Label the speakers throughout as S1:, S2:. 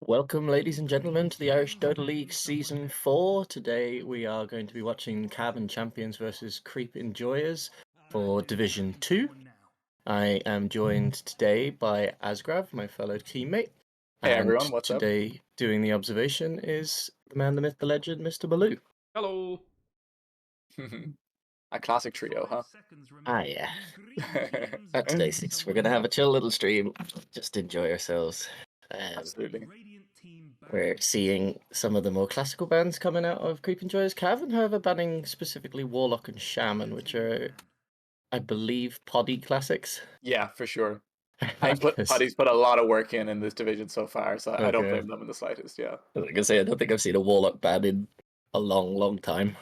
S1: Welcome, ladies and gentlemen, to the Irish Dota League Season 4. Today we are going to be watching Cavan Champions versus Creep Enjoyers for Division 2. I am joined today by Asgrav, my fellow teammate.
S2: Hey
S1: And
S2: everyone, what's up?
S1: today doing the observation is the man, the myth, the legend, Mr. Baloo.
S3: Hello.
S2: A classic trio, huh?
S1: Ah, yeah. At today's 6, we're going to have a chill little stream, just enjoy ourselves.
S2: Absolutely.
S1: We're seeing some of the more classical bands coming out of Creep Enjoyers Cavan, however, banning specifically Warlock and Shaman, which are, I believe, poddy classics.
S2: Yeah, for sure.
S1: I
S2: I think
S1: guess.
S2: Putty's put a lot of work in this division so far, so I don't
S1: Okay.
S2: blame them in the slightest. Yeah.
S1: I was gonna say, I don't think I've seen a Warlock ban in a long, long time.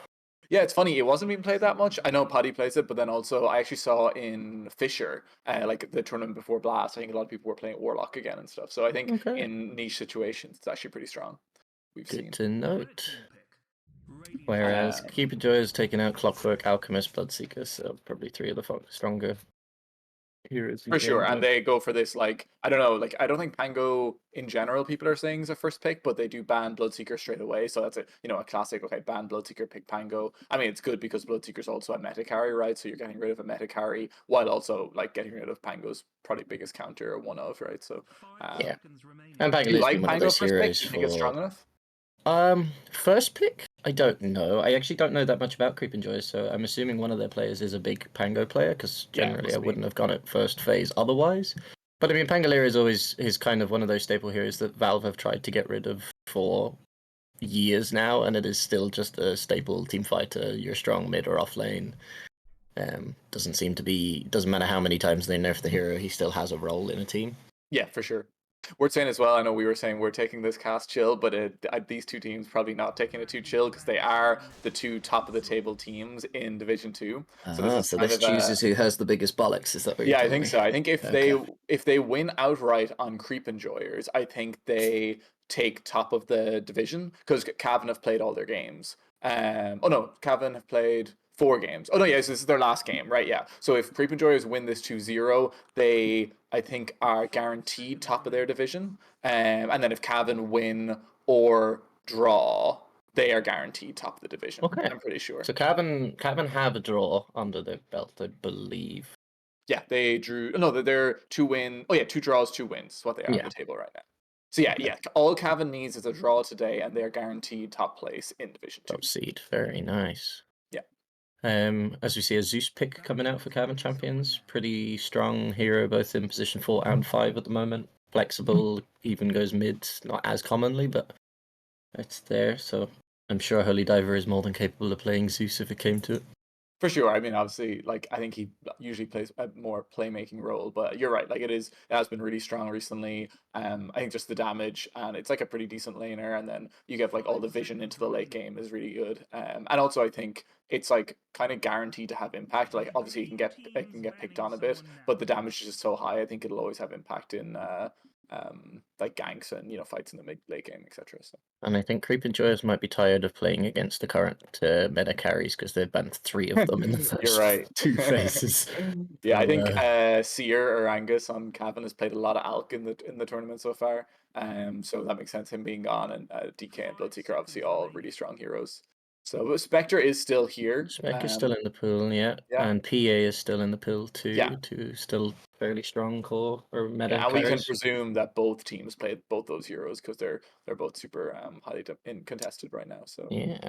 S2: Yeah, it's funny. It wasn't being played that much. I know Putty plays it, but then also I actually saw in Fisher, like the tournament before Blast, I think a lot of people were playing Warlock again and stuff. So I think
S1: Okay.
S2: in niche situations, it's actually pretty strong. We've
S1: Good
S2: seen.
S1: to note. Whereas Creep Enjoyers taking out Clockwork, Alchemist, Bloodseeker, so probably three of the stronger heroes in
S2: For sure,
S1: game.
S2: and they go for this like I don't know, like I don't think Pango in general people are saying is a first pick, but they do ban Bloodseeker straight away. So that's a classic. Okay, ban Bloodseeker, pick Pango. I mean, it's good because Bloodseeker's also a meta carry, right? So you're getting rid of a meta carry while also like getting rid of Pango's probably biggest counter or one of, right? So
S1: Yeah. And
S2: do
S1: Pango
S2: you
S1: has been
S2: like
S1: one of
S2: Pango
S1: those
S2: first pick?
S1: heroes
S2: Do you think it's
S1: for
S2: strong enough?
S1: First pick? I don't know. I actually don't know that much about Creep Enjoy, so I'm assuming one of their players is a big Pango player, because
S2: Yeah,
S1: generally I
S2: must be.
S1: wouldn't have gone at first phase otherwise. But I mean, Pangolier is kind of one of those staple heroes that Valve have tried to get rid of for years now, and it is still just a staple team fighter. You're strong mid or off lane. Doesn't matter how many times they nerf the hero, he still has a role in a team.
S2: Yeah, for sure. We're saying as well. I know we were saying we're taking this cast chill, but these two teams probably not taking it too chill because they are the two top of the table teams in Division Two. So this is
S1: So
S2: kind
S1: this
S2: of a
S1: chooses who has the biggest bollocks. Is that what you're
S2: yeah, I
S1: telling
S2: think
S1: me?
S2: so. I think
S1: Okay.
S2: if they win outright on Creep Enjoyers, I think they take top of the division because Cavan have played all their games. Oh no, Cavan have played 4 games. Oh no, yes, this is their last game, right? Yeah. So if Creep Enjoyers win this 2-0, they I think are guaranteed top of their division. And then if Cavan win or draw, they are guaranteed top of the division.
S1: Okay.
S2: I'm pretty sure.
S1: So Cavan have a draw under their belt, I believe.
S2: Yeah, they drew. No, they're 2 win. Oh yeah, 2 draws, 2 wins. Is what they are on
S1: Yeah.
S2: the table right now. So yeah,
S1: Okay.
S2: yeah. All Cavan needs is a draw today, and they're guaranteed top place in Division Two.
S1: Top seed. Very nice.
S2: Yeah.
S1: As we see a Zeus pick coming out for Cavan Champions. Pretty strong hero, both in position 4 and 5 at the moment. Flexible, even goes mid, not as commonly, but it's there. So I'm sure Holy Diver is more than capable of playing Zeus if it came to it.
S2: For sure. I mean, obviously, like I think he usually plays a more playmaking role, but you're right. Like it has been really strong recently. I think just the damage and it's like a pretty decent laner, and then you get like all the vision into the late game is really good. And also I think it's like kind of guaranteed to have impact. Like obviously it can get picked on a bit, but the damage is just so high. I think it'll always have impact in like ganks and fights in the mid late game, etc. So.
S1: And I think Creep Enjoyers might be tired of playing against the current meta carries because they've banned 3 of them in the
S2: You're
S1: first
S2: right.
S1: 2 phases.
S2: Yeah, I
S1: So,
S2: think Seer or Angus on Cavan has played a lot of Alk in the tournament so far. So that makes sense him being gone, and DK and Bloodseeker are obviously all really strong heroes. So but Spectre is still here.
S1: Spec is still in the pool, yeah.
S2: Yeah,
S1: And PA is still in the pool
S2: yeah,
S1: too, still fairly strong core or meta
S2: yeah, and we can
S1: carries.
S2: presume that both teams played both those heroes because they're both super highly contested right now. So
S1: Yeah.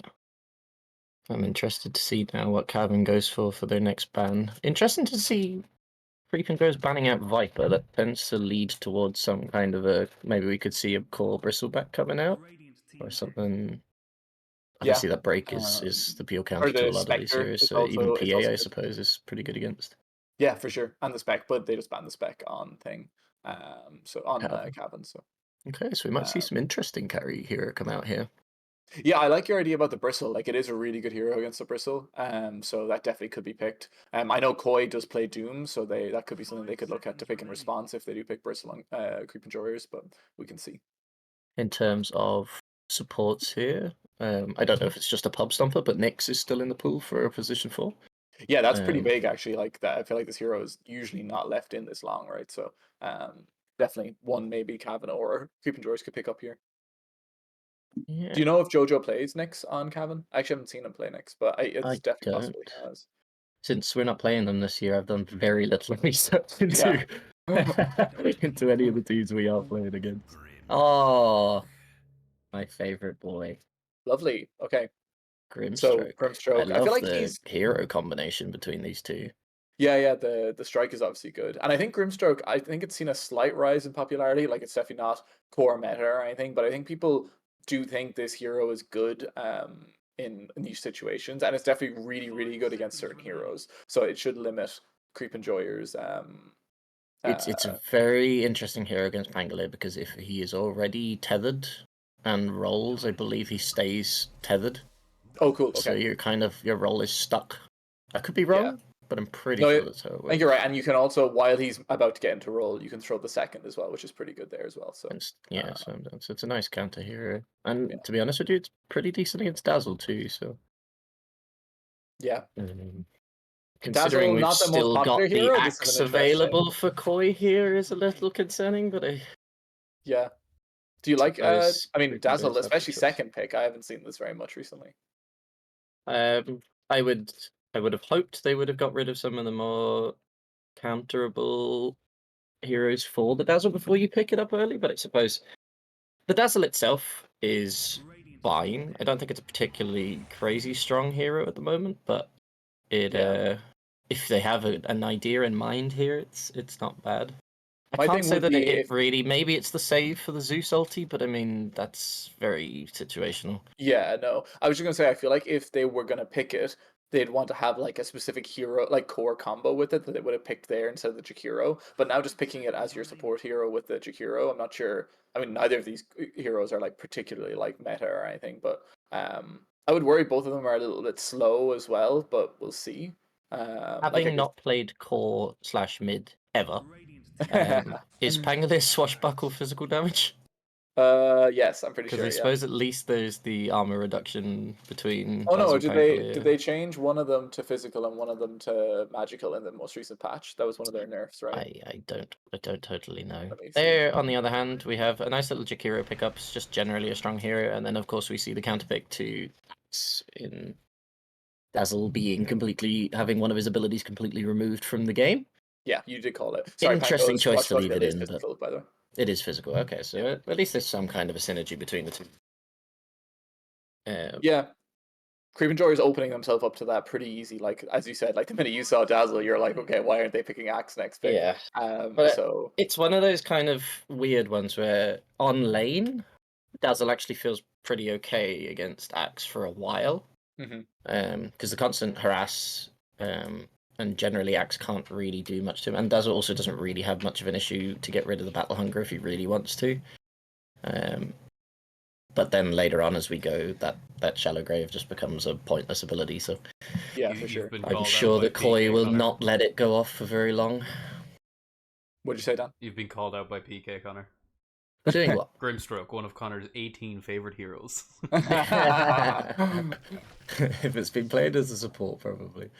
S1: I'm interested to see now what Cavan goes for their next ban. Interesting to see Freaking goes banning out Viper. That tends to lead towards some kind of a maybe we could see a core bristleback coming out or something.
S2: yeah,
S1: Obviously, that break
S2: um,
S1: is the pure
S2: or
S1: counter to a
S2: the
S1: lot of these
S2: Spectre
S1: heroes.
S2: is
S1: So even
S2: it's
S1: PA,
S2: also
S1: I
S2: good.
S1: suppose, is pretty good against
S2: Yeah, for sure, and the spec, but they just banned the spec on thing. So on
S1: Cavan.
S2: Cavan. So.
S1: Okay, so we might see
S2: Um,
S1: some interesting carry hero come out here.
S2: Yeah, I like your idea about the bristle. Like, it is a really good hero against the bristle. So that definitely could be picked. I know Koi does play Doom, so that could be something they could look at to pick in response if they do pick bristle on Creep Enjoyers, but we can see.
S1: In terms of supports here, I don't know if it's just a pub stomper, but Nyx is still in the pool for a position 4.
S2: Yeah, that's pretty
S1: Um,
S2: big actually. Like that, I feel like this hero is usually not left in this long, right? So definitely one maybe Cavan or Creep Enjoyers could pick up here.
S1: Yeah,
S2: Do you know if Jojo plays Nyx on Cavan? I actually haven't seen him play Nyx, but it's
S1: I
S2: definitely possible
S1: don't.
S2: he has.
S1: Since we're not playing them this year, I've done very little research
S2: Yeah.
S1: into into any of the teams we are playing against. Oh, my favorite boy,
S2: Lovely. Okay. So
S1: Grimstroke. I
S2: Grimstroke, I feel
S1: love
S2: like
S1: the
S2: he's
S1: hero combination between these two.
S2: yeah, the strike is obviously good. And I think Grimstroke, I think it's seen a slight rise in popularity. Like it's definitely not core meta or anything, but I think people do think this hero is good in these situations. And it's definitely really, really good against certain heroes. So it should limit creep enjoyers
S1: It's a
S2: uh
S1: very interesting hero against Pangolier because if he is already tethered and rolls, I believe he stays tethered.
S2: oh cool,
S1: So
S2: okay.
S1: you're kind of your roll is stuck. I could be
S2: Yeah.
S1: wrong, but I'm pretty
S2: No,
S1: sure
S2: I
S1: that's how it
S2: think you're
S1: works.
S2: right. And you can also, while he's about to get into roll, you can throw the second as well, which is pretty good there as well. So
S1: Yeah,
S2: uh,
S1: so it's a nice counter hero.
S2: yeah.
S1: And to be honest with you, it's pretty decent against Dazzle too. So
S2: Yeah.
S1: um, considering
S2: Dazzle,
S1: we've
S2: not the most
S1: still
S2: popular
S1: got the
S2: hero. This is an
S1: axe
S2: interesting.
S1: available for Koi here is a little concerning, but I
S2: Yeah. Do you like
S1: suppose
S2: I mean
S1: creeping
S2: Dazzle,
S1: bears have the
S2: especially
S1: choice.
S2: second pick, I haven't seen this very much recently.
S1: Um, I would I would have hoped they would have got rid of some of the more counterable heroes for the Dazzle before you pick it up early, but I suppose the Dazzle itself is fine. I don't think it's a particularly crazy strong hero at the moment, but it
S2: Yeah.
S1: if they have an idea in mind here, it's not bad. I
S2: My
S1: can't
S2: thing
S1: say
S2: would
S1: that
S2: be
S1: it
S2: if
S1: really maybe it's the save for the Zeus ulti, but I mean that's very situational.
S2: yeah, no. I was just gonna say I feel like if they were gonna pick it, they'd want to have like a specific hero like core combo with it that they would have picked there instead of the Jakiro. But now just picking it as your support hero with the Jakiro, I'm not sure. I mean neither of these heroes are like particularly like meta or anything, but I would worry both of them are a little bit slow as well, but we'll see. Like I
S1: Having
S2: guess
S1: not played core slash mid ever, is Pangolier swashbuckle physical damage?
S2: yes, I'm pretty
S1: Because I
S2: sure, yeah.
S1: suppose at least there's the armor reduction between
S2: Oh no,
S1: Dazzle
S2: did
S1: Pangolier.
S2: they change one of them to physical and one of them to magical in the most recent patch? That was one of their nerfs, right?
S1: I don't totally know.
S2: Let me see.
S1: There, on the other hand, we have a nice little Jakiro pickups, just generally a strong hero, and then of course we see the counterpick to in Dazzle being completely having one of his abilities completely removed from the game.
S2: Yeah, you did call it. Sorry,
S1: Interesting
S2: Pango's
S1: choice to leave
S2: swashbuckle
S1: it
S2: is
S1: in, but
S2: physical, by the way.
S1: it is physical. Okay, so
S2: Yeah.
S1: at least there's some kind of a synergy between the two. Uh,
S2: Yeah. Creep and Joy is opening themselves up to that pretty easy. Like as you said, like the minute you saw Dazzle, you're like, okay, why aren't they picking Axe next pick?
S1: yeah, but
S2: So
S1: it's one of those kind of weird ones where on lane, Dazzle actually feels pretty okay against Axe for a while.
S2: mhm.
S1: Because the constant harass and generally Axe can't really do much to him, and Dazzle also doesn't really have much of an issue to get rid of the battle hunger if he really wants to. Um, but then later on, as we go, that shallow grave just becomes a pointless ability. So
S2: Yeah, for
S3: You've
S2: sure.
S3: been
S1: I'm
S3: called out
S1: sure
S3: by
S1: that Koi
S3: PK,
S1: will
S3: Connor.
S1: not let it go off for very long.
S2: What'd you say, Dan?
S3: You've been called out by PK, Connor.
S1: Doing what?
S3: Grimstroke, one of Connor's 18 favorite heroes.
S1: If it's been played as a support, probably.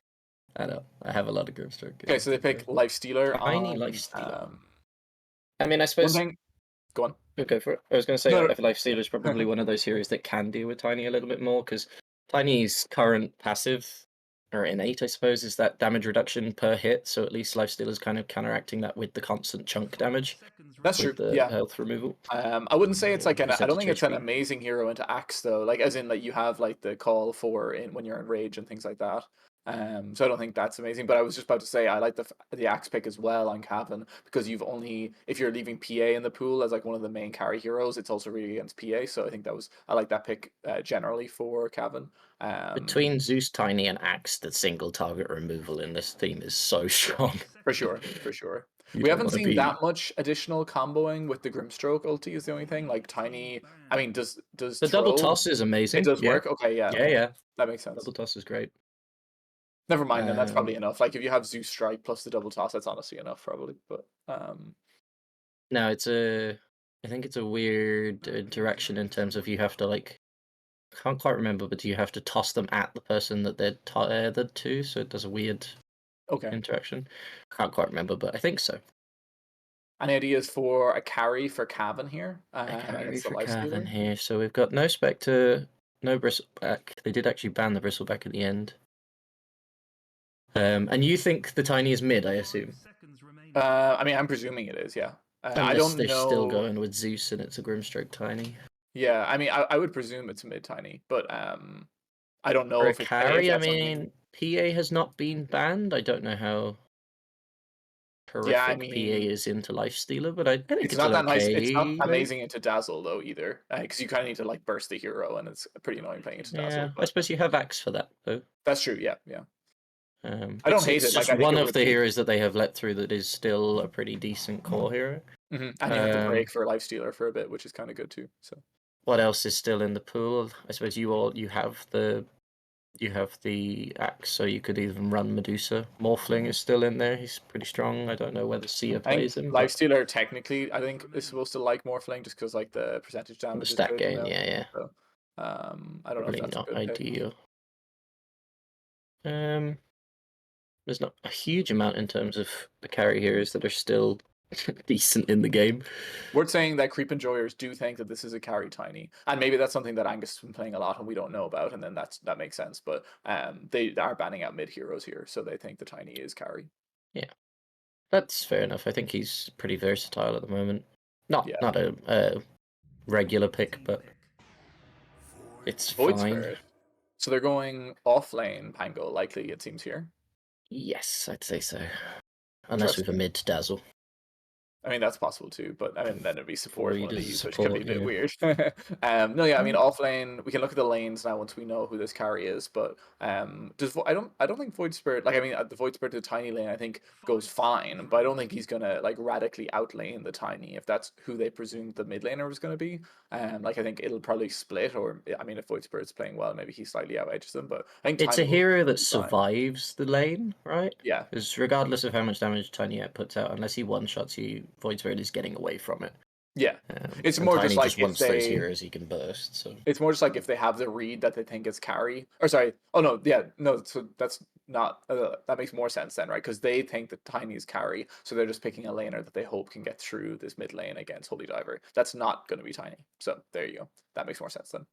S1: I know. I have a lot of Grimstroke
S2: Okay,
S1: games.
S2: so they pick Life Stealer
S1: Tiny
S2: on
S1: Lifestealer. I mean, I
S2: one
S1: suppose
S2: thing. Go on.
S1: we'll go for it. I was going to say,
S2: No,
S1: I feel like Stealer is probably one of those heroes that can deal with Tiny a little bit more because Tiny's current passive, or innate, I suppose, is that damage reduction per hit. So at least Lifestealer's kind of counteracting that with the constant chunk damage
S2: that's
S1: with
S2: true.
S1: the
S2: Yeah.
S1: health removal.
S2: I wouldn't say it's like I don't
S1: Percentage
S2: think it's an
S1: HP.
S2: amazing hero into Axe though. Like as in like you have like the call for in when you're in rage and things like that. So I don't think that's amazing. But I was just about to say I like the Axe pick as well on Cavan because you've only if you're leaving PA in the pool as like one of the main carry heroes, it's also really against PA. So I think I like that pick generally for Cavan.
S1: Between Zeus, Tiny, and Axe, the single target removal in this theme is so strong.
S2: For sure, for sure.
S1: You
S2: We
S1: don't
S2: haven't
S1: want to
S2: seen
S1: be.
S2: that much additional comboing with the Grimstroke ulti is the only thing. Like Tiny, I mean, does
S1: The double
S2: throw
S1: toss is
S2: it
S1: amazing.
S2: does
S1: Yeah.
S2: work? Okay, yeah,
S1: Yeah,
S2: okay.
S1: yeah.
S2: That makes sense.
S1: Double toss is great.
S2: Never mind then, that's
S1: Um,
S2: probably enough. Like if you have Zeus Strike plus the double toss, that's honestly enough probably. But
S1: no, I think it's a weird interaction in terms of you have to like. Can't quite remember, but you have to toss them at the person that they're tethered to, so it does a weird
S2: okay.
S1: interaction. Can't quite remember, but I think so.
S2: Any ideas for a carry for Cavan here
S1: A carry
S2: against the
S1: for Cavan
S2: Lifestealer?
S1: here. So we've got no Spectre, no Bristleback. They did actually ban the Bristleback at the end. And you think the Tiny is mid, I assume?
S2: I mean, I'm presuming it is, yeah. I
S1: Unless
S2: don't
S1: they're still
S2: know.
S1: going with Zeus and it's a Grimstroke Tiny.
S2: Yeah, I mean, I would presume it's mid tiny, but I don't know
S1: For a
S2: if if
S1: carry, I
S2: that's something.
S1: mean, PA has not been banned. I don't know how
S2: Yeah, I
S1: horrific PA
S2: mean,
S1: is into Lifestealer, but I think
S2: it's
S1: it's
S2: not
S1: an
S2: that nice. It's not
S1: okay move.
S2: amazing into Dazzle though either, because you kind of need to like burst the hero, and it's pretty annoying playing into
S1: Yeah,
S2: Dazzle.
S1: I
S2: But
S1: suppose you have Axe for that, though.
S2: that's true. Yeah, yeah. I don't
S1: It's
S2: hate it. Like
S1: just
S2: I think
S1: one
S2: it
S1: of
S2: would
S1: the
S2: be.
S1: heroes that they have let through that is still a pretty decent core hero.
S2: And you have the
S1: Um,
S2: break for Lifestealer for a bit, which is kind of good too. So
S1: what else is still in the pool? I suppose you have the axe, so you could even run Medusa. Morphling is still in there. He's pretty strong. I don't know whether Sia
S2: I think
S1: plays him, but
S2: Lifestealer technically, I think is supposed to like Morphling just because like the percentage
S1: the
S2: damage is
S1: stat
S2: good, you
S1: gain,
S2: know.
S1: yeah,
S2: So I don't know if
S1: probably
S2: that's a
S1: not
S2: good pick.
S1: ideal. Um, there's not a huge amount in terms of the carry heroes that are still decent in the game.
S2: Worth saying that Creep Enjoyers do think that this is a carry tiny, and maybe that's something that Angus has been playing a lot and we don't know about, and then that makes sense. But they are banning out mid heroes here, so they think the tiny is carry.
S1: Yeah, that's fair enough. I think he's pretty versatile at the moment. Not
S2: Yeah.
S1: not a regular pick, but it's
S2: Void
S1: fine.
S2: Spirit. So they're going off lane Pango, likely it seems here.
S1: Yes, I'd say so. Unless we have a
S2: Interesting.
S1: mid dazzle.
S2: I mean, that's possible too, but I mean, then it'd be support
S1: Void
S2: one of
S1: is
S2: these, which can be a
S1: support,
S2: bit
S1: yeah.
S2: weird. No, yeah, I mean, off lane, we can look at the lanes now once we know who this carry is. But I don't think Void Spirit, like I mean, the Void Spirit to the tiny lane, I think goes fine, but I don't think he's gonna like radically outlane the tiny if that's who they presumed the mid laner was gonna be. Like I think it'll probably split, or I mean, if Void Spirit's playing well, maybe he slightly out edges them. But I think
S1: It's a
S2: tiny will
S1: hero that
S2: be fine.
S1: survives the lane, right?
S2: Yeah,
S1: Because regardless of how much damage Tiny puts out, unless he one-shots you, Void Spirit is getting away from it.
S2: yeah. It's
S1: And
S2: more just
S1: Tiny
S2: like
S1: just
S2: if
S1: wants those
S2: they.
S1: heroes he can burst, so...
S2: It's more just like if they have the read that they think is carry, or sorry, oh no, yeah, no, so that's not that makes more sense then, right? Because they think that Tiny is carry, so they're just picking a laner that they hope can get through this mid lane against Holy Diver. That's not going to be Tiny, so there you go. That makes more sense then.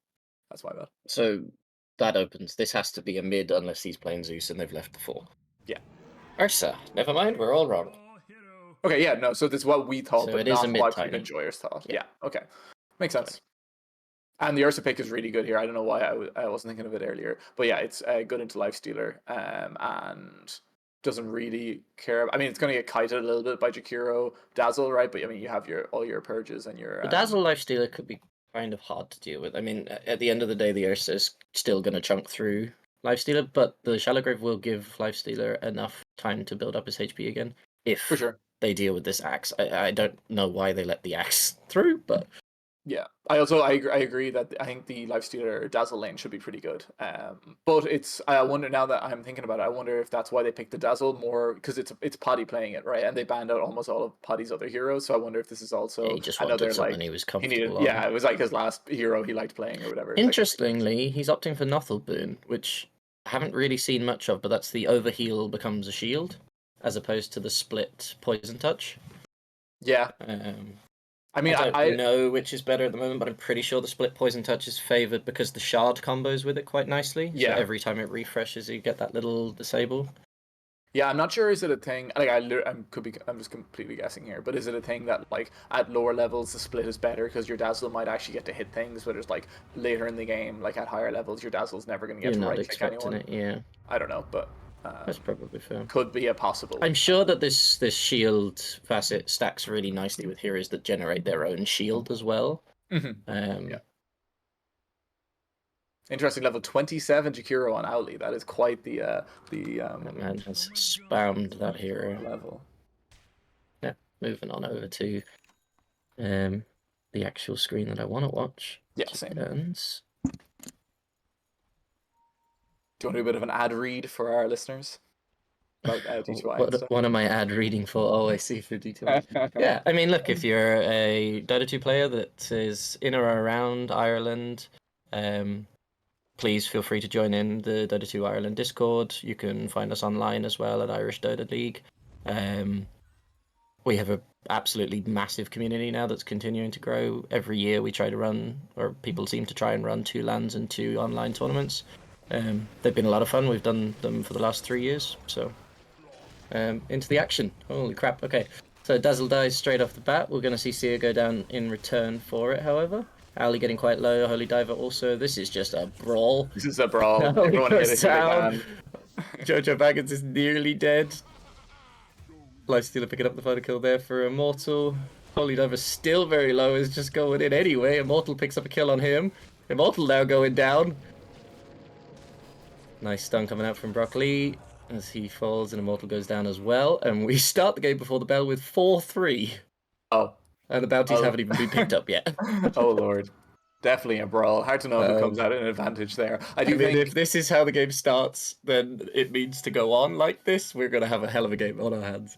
S2: That's my bad.
S1: So that opens. This has to be a mid unless he's playing Zeus and they've left the 4.
S2: Yeah.
S1: Ursa, never mind, we're all wrong.
S2: Okay, yeah, no, so this is what we thought,
S1: So
S2: but
S1: it is a
S2: not
S1: mid
S2: what Keep
S1: Tiny.
S2: Enjoyers thought.
S1: Yeah.
S2: Yeah, okay, makes
S1: Tiny.
S2: sense. And the Ursa pick is really good here. I don't know why I wasn't thinking of it earlier, but yeah, it's good into Lifestealer, and doesn't really care. I mean, it's going to get kited a little bit by Jakiro Dazzle, right? But I mean, you have all your purges and your
S1: The Dazzle Lifestealer could be kind of hard to deal with. I mean, at the end of the day, the Ursa is still going to chunk through Lifestealer, but the Shallow Grave will give Lifestealer enough time to build up his HP again if
S2: for sure.
S1: they deal with this axe. I don't know why they let the axe through, but
S2: Yeah, I agree that I think the Lifestealer Dazzle lane should be pretty good. But I wonder now that I'm thinking about it, I wonder if that's why they picked the Dazzle more because it's Paddy playing it, right? And they banned out almost all of Paddy's other heroes, so I wonder if this is
S1: yeah,
S2: also
S1: he just wanted
S2: another
S1: something
S2: like
S1: he was
S2: he needed.
S1: comfortable on.
S2: Yeah, it was like his last hero he liked playing or whatever. That could be.
S1: Interestingly, he's opting for Nothelboon, which I haven't really seen much of, but that's the overheal becomes a shield, as opposed to the split poison touch.
S2: Yeah, I mean,
S1: I don't know which is better at the moment, but I'm pretty sure the split poison touch is favored because the shard combos with it quite nicely. So
S2: Yeah.
S1: every time it refreshes, you get that little disable.
S2: Yeah, I'm not sure. Is it a thing? Like I'm just completely guessing here, but is it a thing that like at lower levels the split is better because your dazzle might actually get to hit things, but it's like later in the game, like at higher levels, your dazzle's never going to get
S1: You're
S2: to
S1: not
S2: right click
S1: expecting
S2: anyone.
S1: it, yeah.
S2: I don't know, but
S1: That's probably fair.
S2: could be a possible.
S1: I'm sure that this shield facet stacks really nicely with heroes that generate their own shield as well.
S2: Yeah. Interesting level 27 Jakiro on Owly. That is quite the
S1: That man has spammed that hero.
S2: level.
S1: Yeah, moving on over to the actual screen that I want to watch.
S2: Yeah, same.
S1: Turns.
S2: Do you want to do a bit of an ad read for our listeners about D2I and stuff?
S1: What am I ad reading for? Oh, I see, for D2I. Yeah, I mean, look, if you're a Dota 2 player that is in or around Ireland, please feel free to join in the Dota 2 Ireland Discord. You can find us online as well at Irish Dota League. we have a absolutely massive community now that's continuing to grow. Every year we try to run, or people seem to try and run 2 LANs and 2 online tournaments. They've been a lot of fun. We've done them for the last 3 years. So into the action. Holy crap. Okay. So Dazzle dies straight off the bat. We're going to see Seer go down in return for it, however. Ali getting quite low. Holy Diver also. This is just a brawl.
S2: This is a brawl.
S1: Ali
S2: Everyone hit
S1: goes
S2: it they
S1: down.
S2: can.
S1: Jojo Baggins is nearly dead. Lifestealer picking up the photo kill there for Immortal. Holy Diver still very low, is just going in anyway. Immortal picks up a kill on him. Immortal now going down. Nice stun coming out from Broccoli as he falls and Immortal goes down as well. And we start the game before the bell with 4-3.
S2: Oh.
S1: And the bounties haven't even been picked up yet.
S2: Oh, Lord. Definitely a brawl. Hard to know who comes out an advantage there. I
S1: mean,
S2: think
S1: if this is how the game starts, then it means to go on like this. We're going to have a hell of a game on our hands.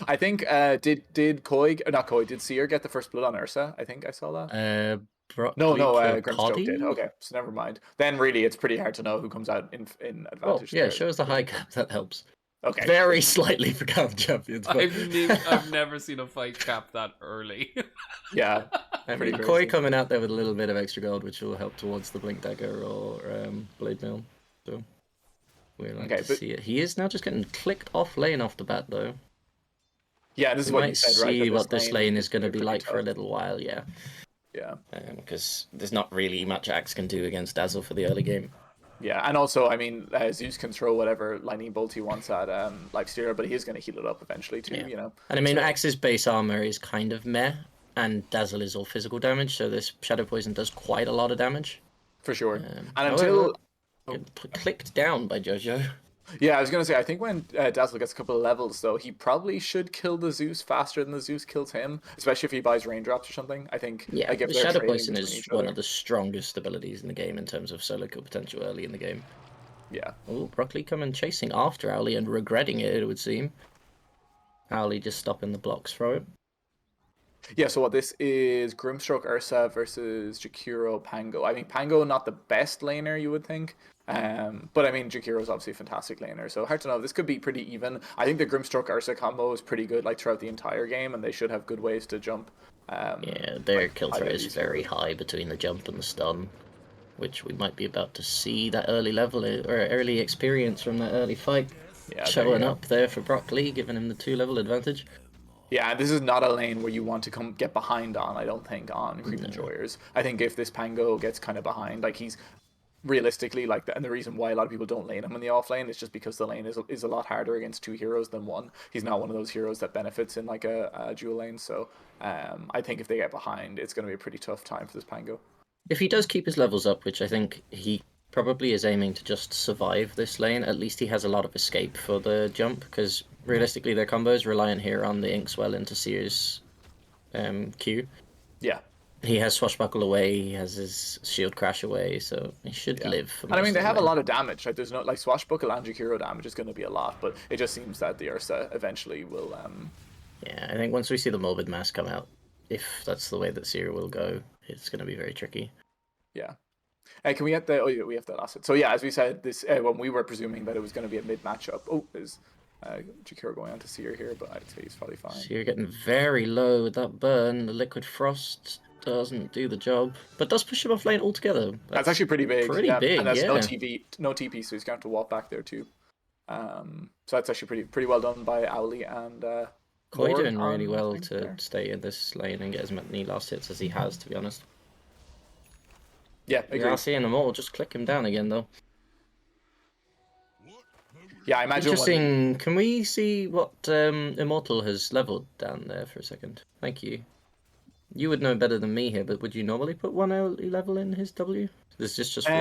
S2: I think, did Koi, not Koi, did Seer get the first blood on Ursa? I think I saw that.
S1: Broccoli
S2: Grimstroke did. Okay, so never mind. Then really, it's pretty hard to know who comes out in advantage.
S1: Well, yeah,
S2: there.
S1: show us the high cap. That helps.
S2: Okay.
S1: Very slightly for Cavan champions. But...
S3: I've never seen a fight cap that early.
S2: Yeah.
S1: I mean, Koi coming out there with a little bit of extra gold, which will help towards the Blink Dagger or Blade Mill. So we're like to see it. He is now just getting clicked off lane off the bat, though.
S2: Yeah, this is what you said, right?
S1: See what this lane is going to be like
S2: tough.
S1: for a little while, yeah.
S2: Yeah.
S1: Because there's not really much Axe can do against Dazzle for the early game.
S2: Yeah, and also, I mean, Zeus can throw whatever lightning bolt he wants at Lifestealer, but he is going to heal it up eventually too, you know.
S1: And I mean, Axe's base armor is kind of meh, and Dazzle is all physical damage, so this Shadow Poison does quite a lot of damage.
S2: For sure. And
S1: until... clicked down by Jojo.
S2: Yeah, I was going to say, I think when Dazzle gets a couple of levels, though, he probably should kill the Zeus faster than the Zeus kills him, especially if he buys raindrops or something. I think.
S1: Yeah,
S2: like,
S1: the Shadow Poison is one of the strongest abilities in the game in terms of solo kill potential early in the game.
S2: Yeah.
S1: Oh, Broccoli coming chasing after Owly and regretting it would seem. Owly just stopping the blocks from him.
S2: Yeah, so what this is Grimstroke Ursa versus Jakiro Pango. I mean, Pango not the best laner, you would think. But I mean, Jakiro's obviously a fantastic laner, so hard to know. This could be pretty even. I think the Grimstroke Ursa combo is pretty good, like throughout the entire game, and they should have good ways to jump.
S1: Yeah, their kill threat is very high between the jump and the stun, which we might be about to see that early level or early experience from that early fight showing up there for Broccoli, giving him the 2-level advantage.
S2: Yeah, this is not a lane where you want to come get behind on, I don't think, on Creep Enjoyers. I think if this Pango gets kind of behind, like he's realistically like and the reason why a lot of people don't lane him in the off lane is just because the lane is a lot harder against 2 heroes than 1. He's not one of those heroes that benefits in like a dual lane, so I think if they get behind, it's going to be a pretty tough time for this Pango.
S1: If he does keep his levels up, which I think he probably is aiming to just survive this lane, at least he has a lot of escape for the jump, because realistically their combo is reliant here on the Inkswell into Seer's Q.
S2: Yeah.
S1: He has Swashbuckle away, he has his Shield Crash away, so he should live.
S2: And I mean, they have a lot of damage. Like, there's no, like, Swashbuckle and Jakiro damage is going to be a lot, but it just seems that the Ursa eventually will...
S1: Yeah, I think once we see the Morbid Mass come out, if that's the way that Seer will go, it's going to be very tricky.
S2: Yeah. Can we get the... Oh, yeah, we have the last... So, yeah, as we said, this when we were presuming that it was going to be a mid-matchup... Oh, there's Jakiro going on to Seer here, but I'd say he's probably fine.
S1: Seer getting very low with that burn. The Liquid Frost doesn't do the job, but does push him off lane altogether.
S2: That's actually pretty big.
S1: Pretty big,
S2: and that's
S1: yeah.
S2: no TP, so he's going to have to walk back there too. So that's actually pretty well done by Owly and
S1: Koi doing really well to stay in this lane and get as many last hits as he has, to be honest.
S2: Yeah, agree.
S1: Yeah, seeing them all, just click him down again though.
S2: Yeah, I imagine.
S1: Interesting. Can we see what Immortal has leveled down there for a second? Thank you. You would know better than me here, but would you normally put 1 early level in his W? Is this just for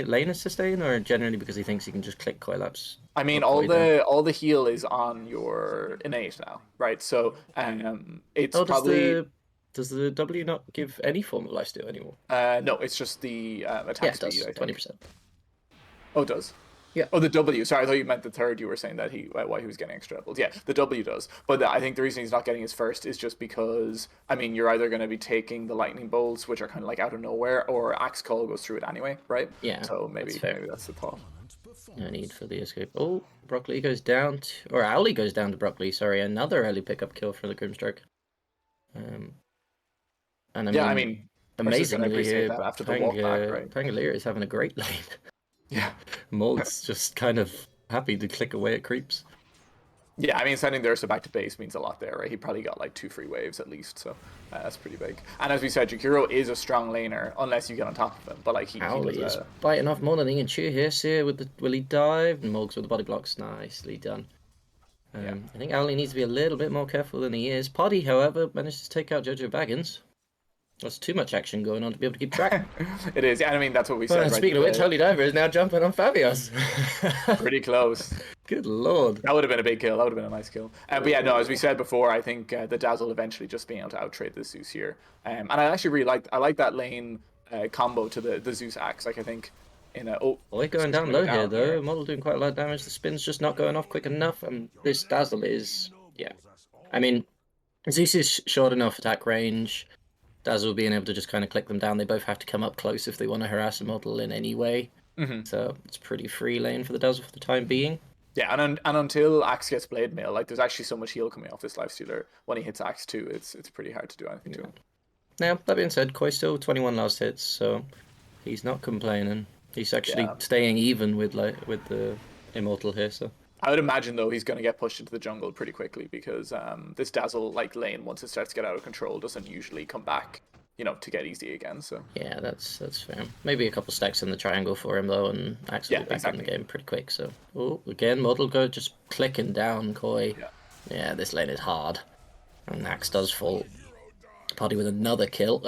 S1: lane sustain, or generally because he thinks he can just click Coilapse?
S2: I mean, all the heal is on your innate now, right? So it's probably.
S1: Does the W not give any form of lifesteal anymore?
S2: No, it's just the attack speed.
S1: Yeah, it does. 20%.
S2: Oh, it does.
S1: Yeah.
S2: Oh, the W. Sorry, I thought you meant the third. You were saying that why he was getting extra levels. Yeah, the W does. But I think the reason he's not getting his first is just because, I mean, you're either going to be taking the lightning bolts, which are kind of like out of nowhere, or Axe Call goes through it anyway, right?
S1: Yeah.
S2: So maybe that's the thought.
S1: No need for the escape. Oh, Broccoli goes down, or Owly goes down to Broccoli. Sorry, another early pickup kill for the Grimstroke. And
S2: I mean, Ursa's gonna
S1: amazingly
S2: appreciate
S1: here,
S2: that after the walk back, right?
S1: Pangolier is having a great lane.
S2: Yeah.
S1: Morg's just kind of happy to click away at creeps.
S2: Yeah, I mean, sending the Ursa back to base means a lot there, right? He probably got like 2 free waves at least, so that's pretty big. And as we said, Jakiro is a strong laner, unless you get on top of him. But like he
S1: Owly
S2: does
S1: is biting off more than he can chew here. Seer with the Willy dive, and Morgs with the body blocks. Nicely done. I think Owly needs to be a little bit more careful than he is. Poddy, however, managed to take out Jojo Baggins. That's too much action going on to be able to keep track.
S2: It is. Yeah, I mean, that's what we
S1: Well,
S2: said,
S1: and
S2: right?
S1: speaking of which, Holy Diver is now jumping on Fabios.
S2: Pretty close.
S1: Good lord.
S2: That would have been a big kill. That would have been a nice kill. But yeah, no, as we said before, I think the Dazzle eventually just being able to outtrade the Zeus here. And I actually really like that lane combo to the Zeus axe. Like, I think in a... Oh,
S1: Boy, going down low here, though. Model doing quite a lot of damage. The spin's just not going off quick enough. And this Dazzle is... Yeah. I mean, Zeus is short enough attack range. Dazzle being able to just kind of click them down. They both have to come up close if they want to harass a model in any way. So it's pretty free lane for the Dazzle for the time being.
S2: Yeah, and until Axe gets Blade Mail, like there's actually so much heal coming off this Lifestealer. When he hits Axe 2, it's pretty hard to do anything to him.
S1: Now, that being said, Koi still 21 last hits, so he's not complaining. He's actually staying even with the Immortal here, so...
S2: I would imagine, though, he's going to get pushed into the jungle pretty quickly because this Dazzle like lane, once it starts to get out of control, doesn't usually come back, you know, to get easy again. So
S1: yeah, that's fair. Maybe a couple stacks in the triangle for him though, and Axe will be back in the game pretty quick. So again, Model go just clicking down Koi. Yeah, this lane is hard, and Axe does fall. Party with another kill.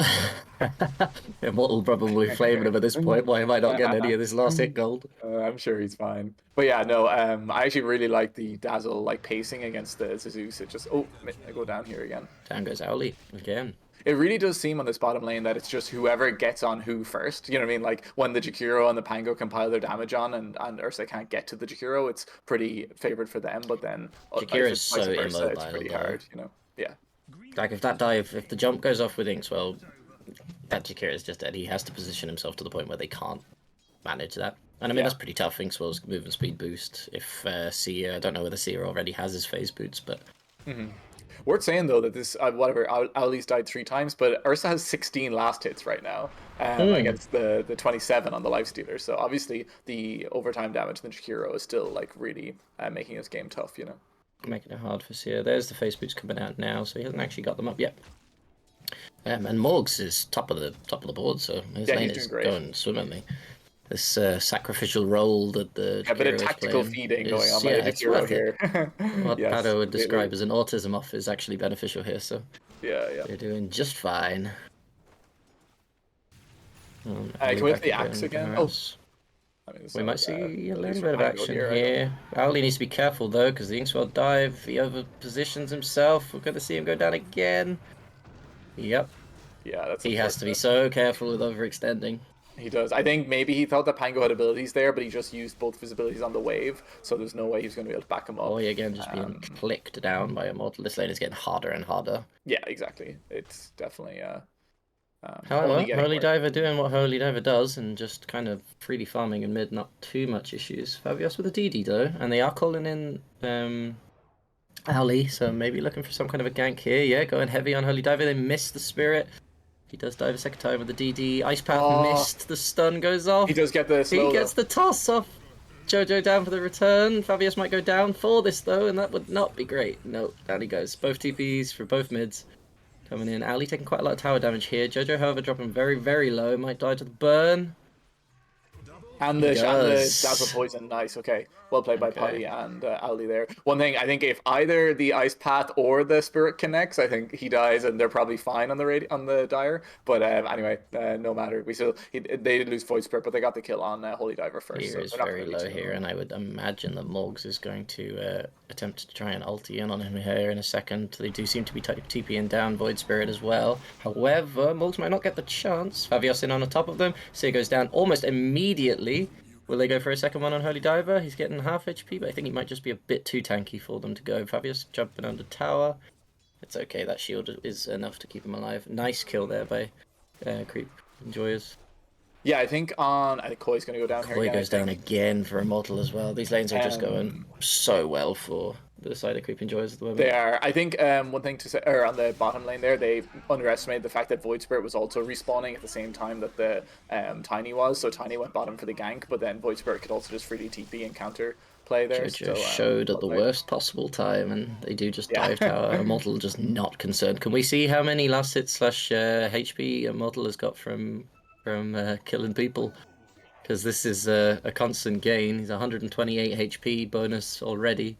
S1: Immortal probably flaming him at this point. Why am I not getting any of this last hit gold?
S2: I'm sure he's fine. But yeah, no, I actually really like the Dazzle like pacing against the Zeus. It just I go down here again.
S1: Down goes Owly again.
S2: It really does seem on this bottom lane that it's just whoever gets on who first. You know what I mean? Like when the Jakiro and the Pango can pile their damage on and Ursa can't get to the Jakiro, it's pretty favored for them. But then
S1: Jakiro is so immobile.
S2: It's pretty hard, you know? Yeah.
S1: Like if the jump goes off with Inkswell, that Jakiro is just dead. He has to position himself to the point where they can't manage that. And I mean, that's pretty tough. Inkswell's movement speed boost. If Seer, I don't know whether Seer already has his phase boots, but...
S2: Worth saying, though, that this, Owly's died 3 times, but Ursa has 16 last hits right now against the 27 on the Lifestealer. So obviously the overtime damage in the Jakiro is still like really making his game tough, you know?
S1: Making it hard for Seer. There's the face boots coming out now, so he hasn't actually got them up yet. And Morgs is top of the board, so his lane is going swimmingly. This sacrificial role that the
S2: a bit of tactical feeding going on by the Jakiro here.
S1: What Pato would describe as an autism off is actually beneficial here, so
S2: yeah,
S1: they're doing just fine.
S2: Can we have the axe again?
S1: We might see a little bit of action here. Owly needs to be careful though, because the Inkswell dive, he over positions himself. We're going to see him go down again. Yep.
S2: Yeah,
S1: he has to be so careful with overextending.
S2: He does. I think maybe he thought that Pango had abilities there, but he just used both of his abilities on the wave, so there's no way he's going to be able to back him up.
S1: Boy, again, just being clicked down by Immortal. This lane is getting harder and harder.
S2: Yeah, exactly. It's definitely...
S1: However, Holy Diver doing what Holy Diver does and just kind of freely farming in mid, not too much issues. Fabios with a DD though, and they are calling in Owly, so maybe looking for some kind of a gank here. Yeah, going heavy on Holy Diver. They miss the spirit. He does dive a second time with the DD. Ice Path missed. The stun goes off.
S2: He does get the slow.
S1: He gets the toss off. Jojo down for the return. Fabius might go down for this though, and that would not be great. No, down he goes. Both TPs for both mids. Coming in. Owly taking quite a lot of tower damage here. Jojo, however, dropping very, very low. Might die to the burn.
S2: And the Dazzle Poison. Nice. Okay. Well played by Potty and Owly there. One thing, I think if either the Ice Path or the Spirit connects, I think he dies and they're probably fine on the Dire. But anyway, no matter. They did lose Void Spirit, but they got the kill on Holy Diver first.
S1: Here is very low here, and I would imagine that Morgs is going to attempt to try and ulti in on him here in a second. They do seem to be TPing down Void Spirit as well. However, Morgs might not get the chance. Fabios in on the top of them. Seer goes down almost immediately. Will they go for a second one on Holy Diver? He's getting half HP, but I think he might just be a bit too tanky for them to go. Fabius jumping under tower. It's okay, that shield is enough to keep him alive. Nice kill there by Creep Enjoyers.
S2: Yeah, I think Koi's going to go down here
S1: Koi
S2: again. I
S1: goes down
S2: think.
S1: again for Immortal as well. These lanes are just going
S2: Um,
S1: so well for the side of Creeping Joys at the
S2: They
S1: moment.
S2: are. I think one thing to say, or on the bottom lane there, they underestimated the fact that Void Spirit was also respawning at the same time that the Tiny was. So Tiny went bottom for the gank, but then Void Spirit could also just freely TP and counter play there.
S1: Jojo
S2: So
S1: showed at
S2: well
S1: the
S2: played.
S1: worst possible time, and they do just
S2: Yeah.
S1: dive tower. Immortal just not concerned. Can we see how many last hit slash HP Immortal has got from killing people? Because this is a constant gain. He's 128 HP bonus already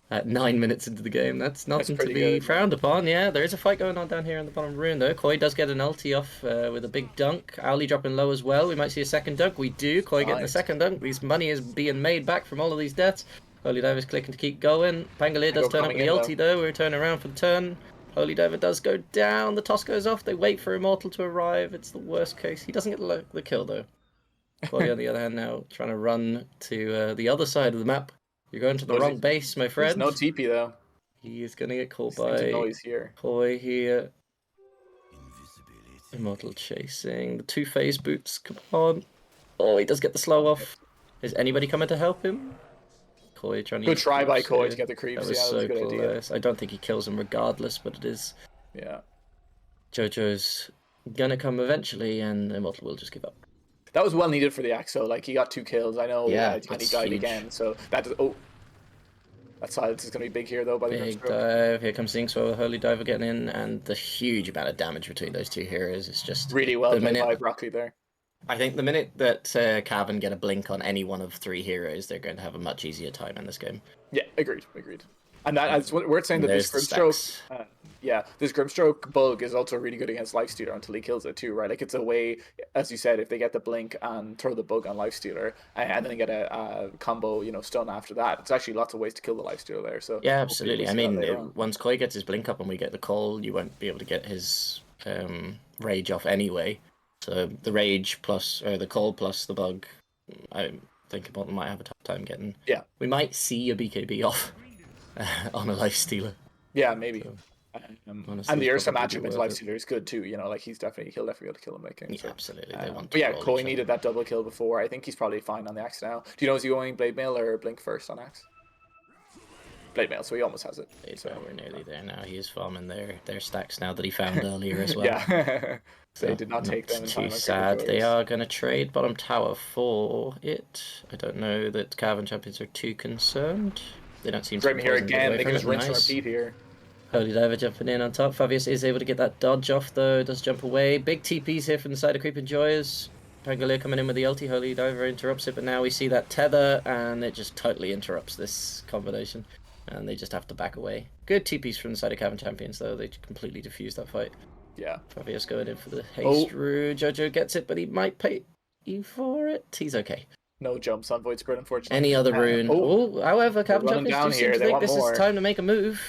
S1: at 9 minutes into the game. That's
S2: That's
S1: nothing to
S2: pretty
S1: be
S2: good.
S1: frowned upon. Yeah, there is a fight going on down here in the bottom rune though. Koi does get an ulti off with a big dunk. Ali dropping low as well. We might see a second dunk. We do. Koi getting the
S2: Nice.
S1: second dunk. This money is being made back from all of these deaths. Holy Diver's clicking to keep going. Pangolier does
S2: Echo
S1: turn up
S2: coming
S1: with the
S2: in though.
S1: ulti though. We're turning around for the turn. Holy Diver does go down. The toss goes off. They wait for Immortal to arrive. It's the worst case. He doesn't get the kill though. Koi, on the other hand, now trying to run to the other side of the map. You're going to the
S2: Oh,
S1: wrong base, my
S2: there's
S1: friend.
S2: no TP though.
S1: He is going to get caught
S2: Listening to
S1: by
S2: noise here.
S1: Koi here. Immortal chasing. The two phase boots. Come on. Oh, he does get the slow off. Is anybody coming to help him? Koi trying to
S2: Good
S1: use
S2: try by
S1: creeps
S2: Koi
S1: here.
S2: to get the
S1: That
S2: creeps.
S1: was
S2: Yeah, that was a
S1: so
S2: good idea.
S1: close. I don't think he kills him regardless, but it is.
S2: Yeah.
S1: Jojo's gonna come eventually, and Immortal will just give up.
S2: That was well needed for the Axo. Like he got 2 kills. I know,
S1: Yeah,
S2: and he
S1: that's
S2: died
S1: huge.
S2: again. So that does. Oh, that silence is going to be big here though by the
S1: Big
S2: Grimstroke.
S1: dive. Here comes Sinkswell, Holy Diver getting in, and the huge amount of damage between those two heroes is just
S2: Really well
S1: the
S2: played
S1: minute.
S2: by Broccoli there.
S1: I think the minute that Cavan get a blink on any one of three heroes, they're going to have a much easier time in this game.
S2: Yeah, agreed. And that's what we're saying
S1: And
S2: that this
S1: there's the
S2: Grimstroke,
S1: stacks.
S2: this Grimstroke bug is also really good against Lifestealer until he kills it too, right? Like it's a way, as you said, if they get the blink and throw the bug on Lifestealer and then get a combo, stun after that, it's actually lots of ways to kill the Lifestealer there. So
S1: Yeah,
S2: hopefully we
S1: absolutely. I
S2: see that
S1: mean,
S2: later on.
S1: once Koi gets his blink up and we get the call, you won't be able to get his rage off anyway. So the rage plus, or the call plus the bug, I think Immortal might have a tough time getting.
S2: Yeah.
S1: We might see a BKB off on a life stealer.
S2: Yeah, maybe.
S1: So,
S2: and
S1: honestly,
S2: the
S1: it's
S2: Ursa
S1: probably
S2: matchup
S1: be
S2: into
S1: worth it.
S2: Lifestealer is good too. Like he'll definitely be able to kill him late game.
S1: Yeah,
S2: So.
S1: absolutely. They want
S2: But
S1: to
S2: yeah,
S1: roll
S2: Koi
S1: each other.
S2: needed that double kill before. I think he's probably fine on the Axe now. Do you know is he going Blade Mail or Blink first on Axe? Blade Mail, so he almost has it. So
S1: We're nearly there now. He is farming their stacks now that he found earlier as well.
S2: Yeah.
S1: So
S2: They did not take them in time.
S1: too sad. They are going to trade bottom tower for it. I don't know that Cavan champions are too concerned. They don't seem to
S2: Grim
S1: be
S2: here
S1: poisoned
S2: again.
S1: away
S2: They
S1: from
S2: can just
S1: it.
S2: rinse and
S1: Nice.
S2: repeat here.
S1: Holy Diver jumping in on top. Fabius is able to get that dodge off though. Does jump away. Big TPs here from the side of Creeping Joyers. Pangolier coming in with the ulti. Holy Diver interrupts it, but now we see that tether and it just totally interrupts this combination. And they just have to back away. Good TPs from the side of Cavan champions though. They completely defuse that fight.
S2: Yeah.
S1: Fabius going in for the haste rune. Jojo gets it, but he might pay you for it. He's okay.
S2: No jumps on Void Spirit, unfortunately.
S1: Any other rune? However, Cavan
S2: running
S1: champions
S2: down
S1: do seem
S2: here.
S1: to
S2: They
S1: think
S2: want
S1: this
S2: more.
S1: is time to make a move.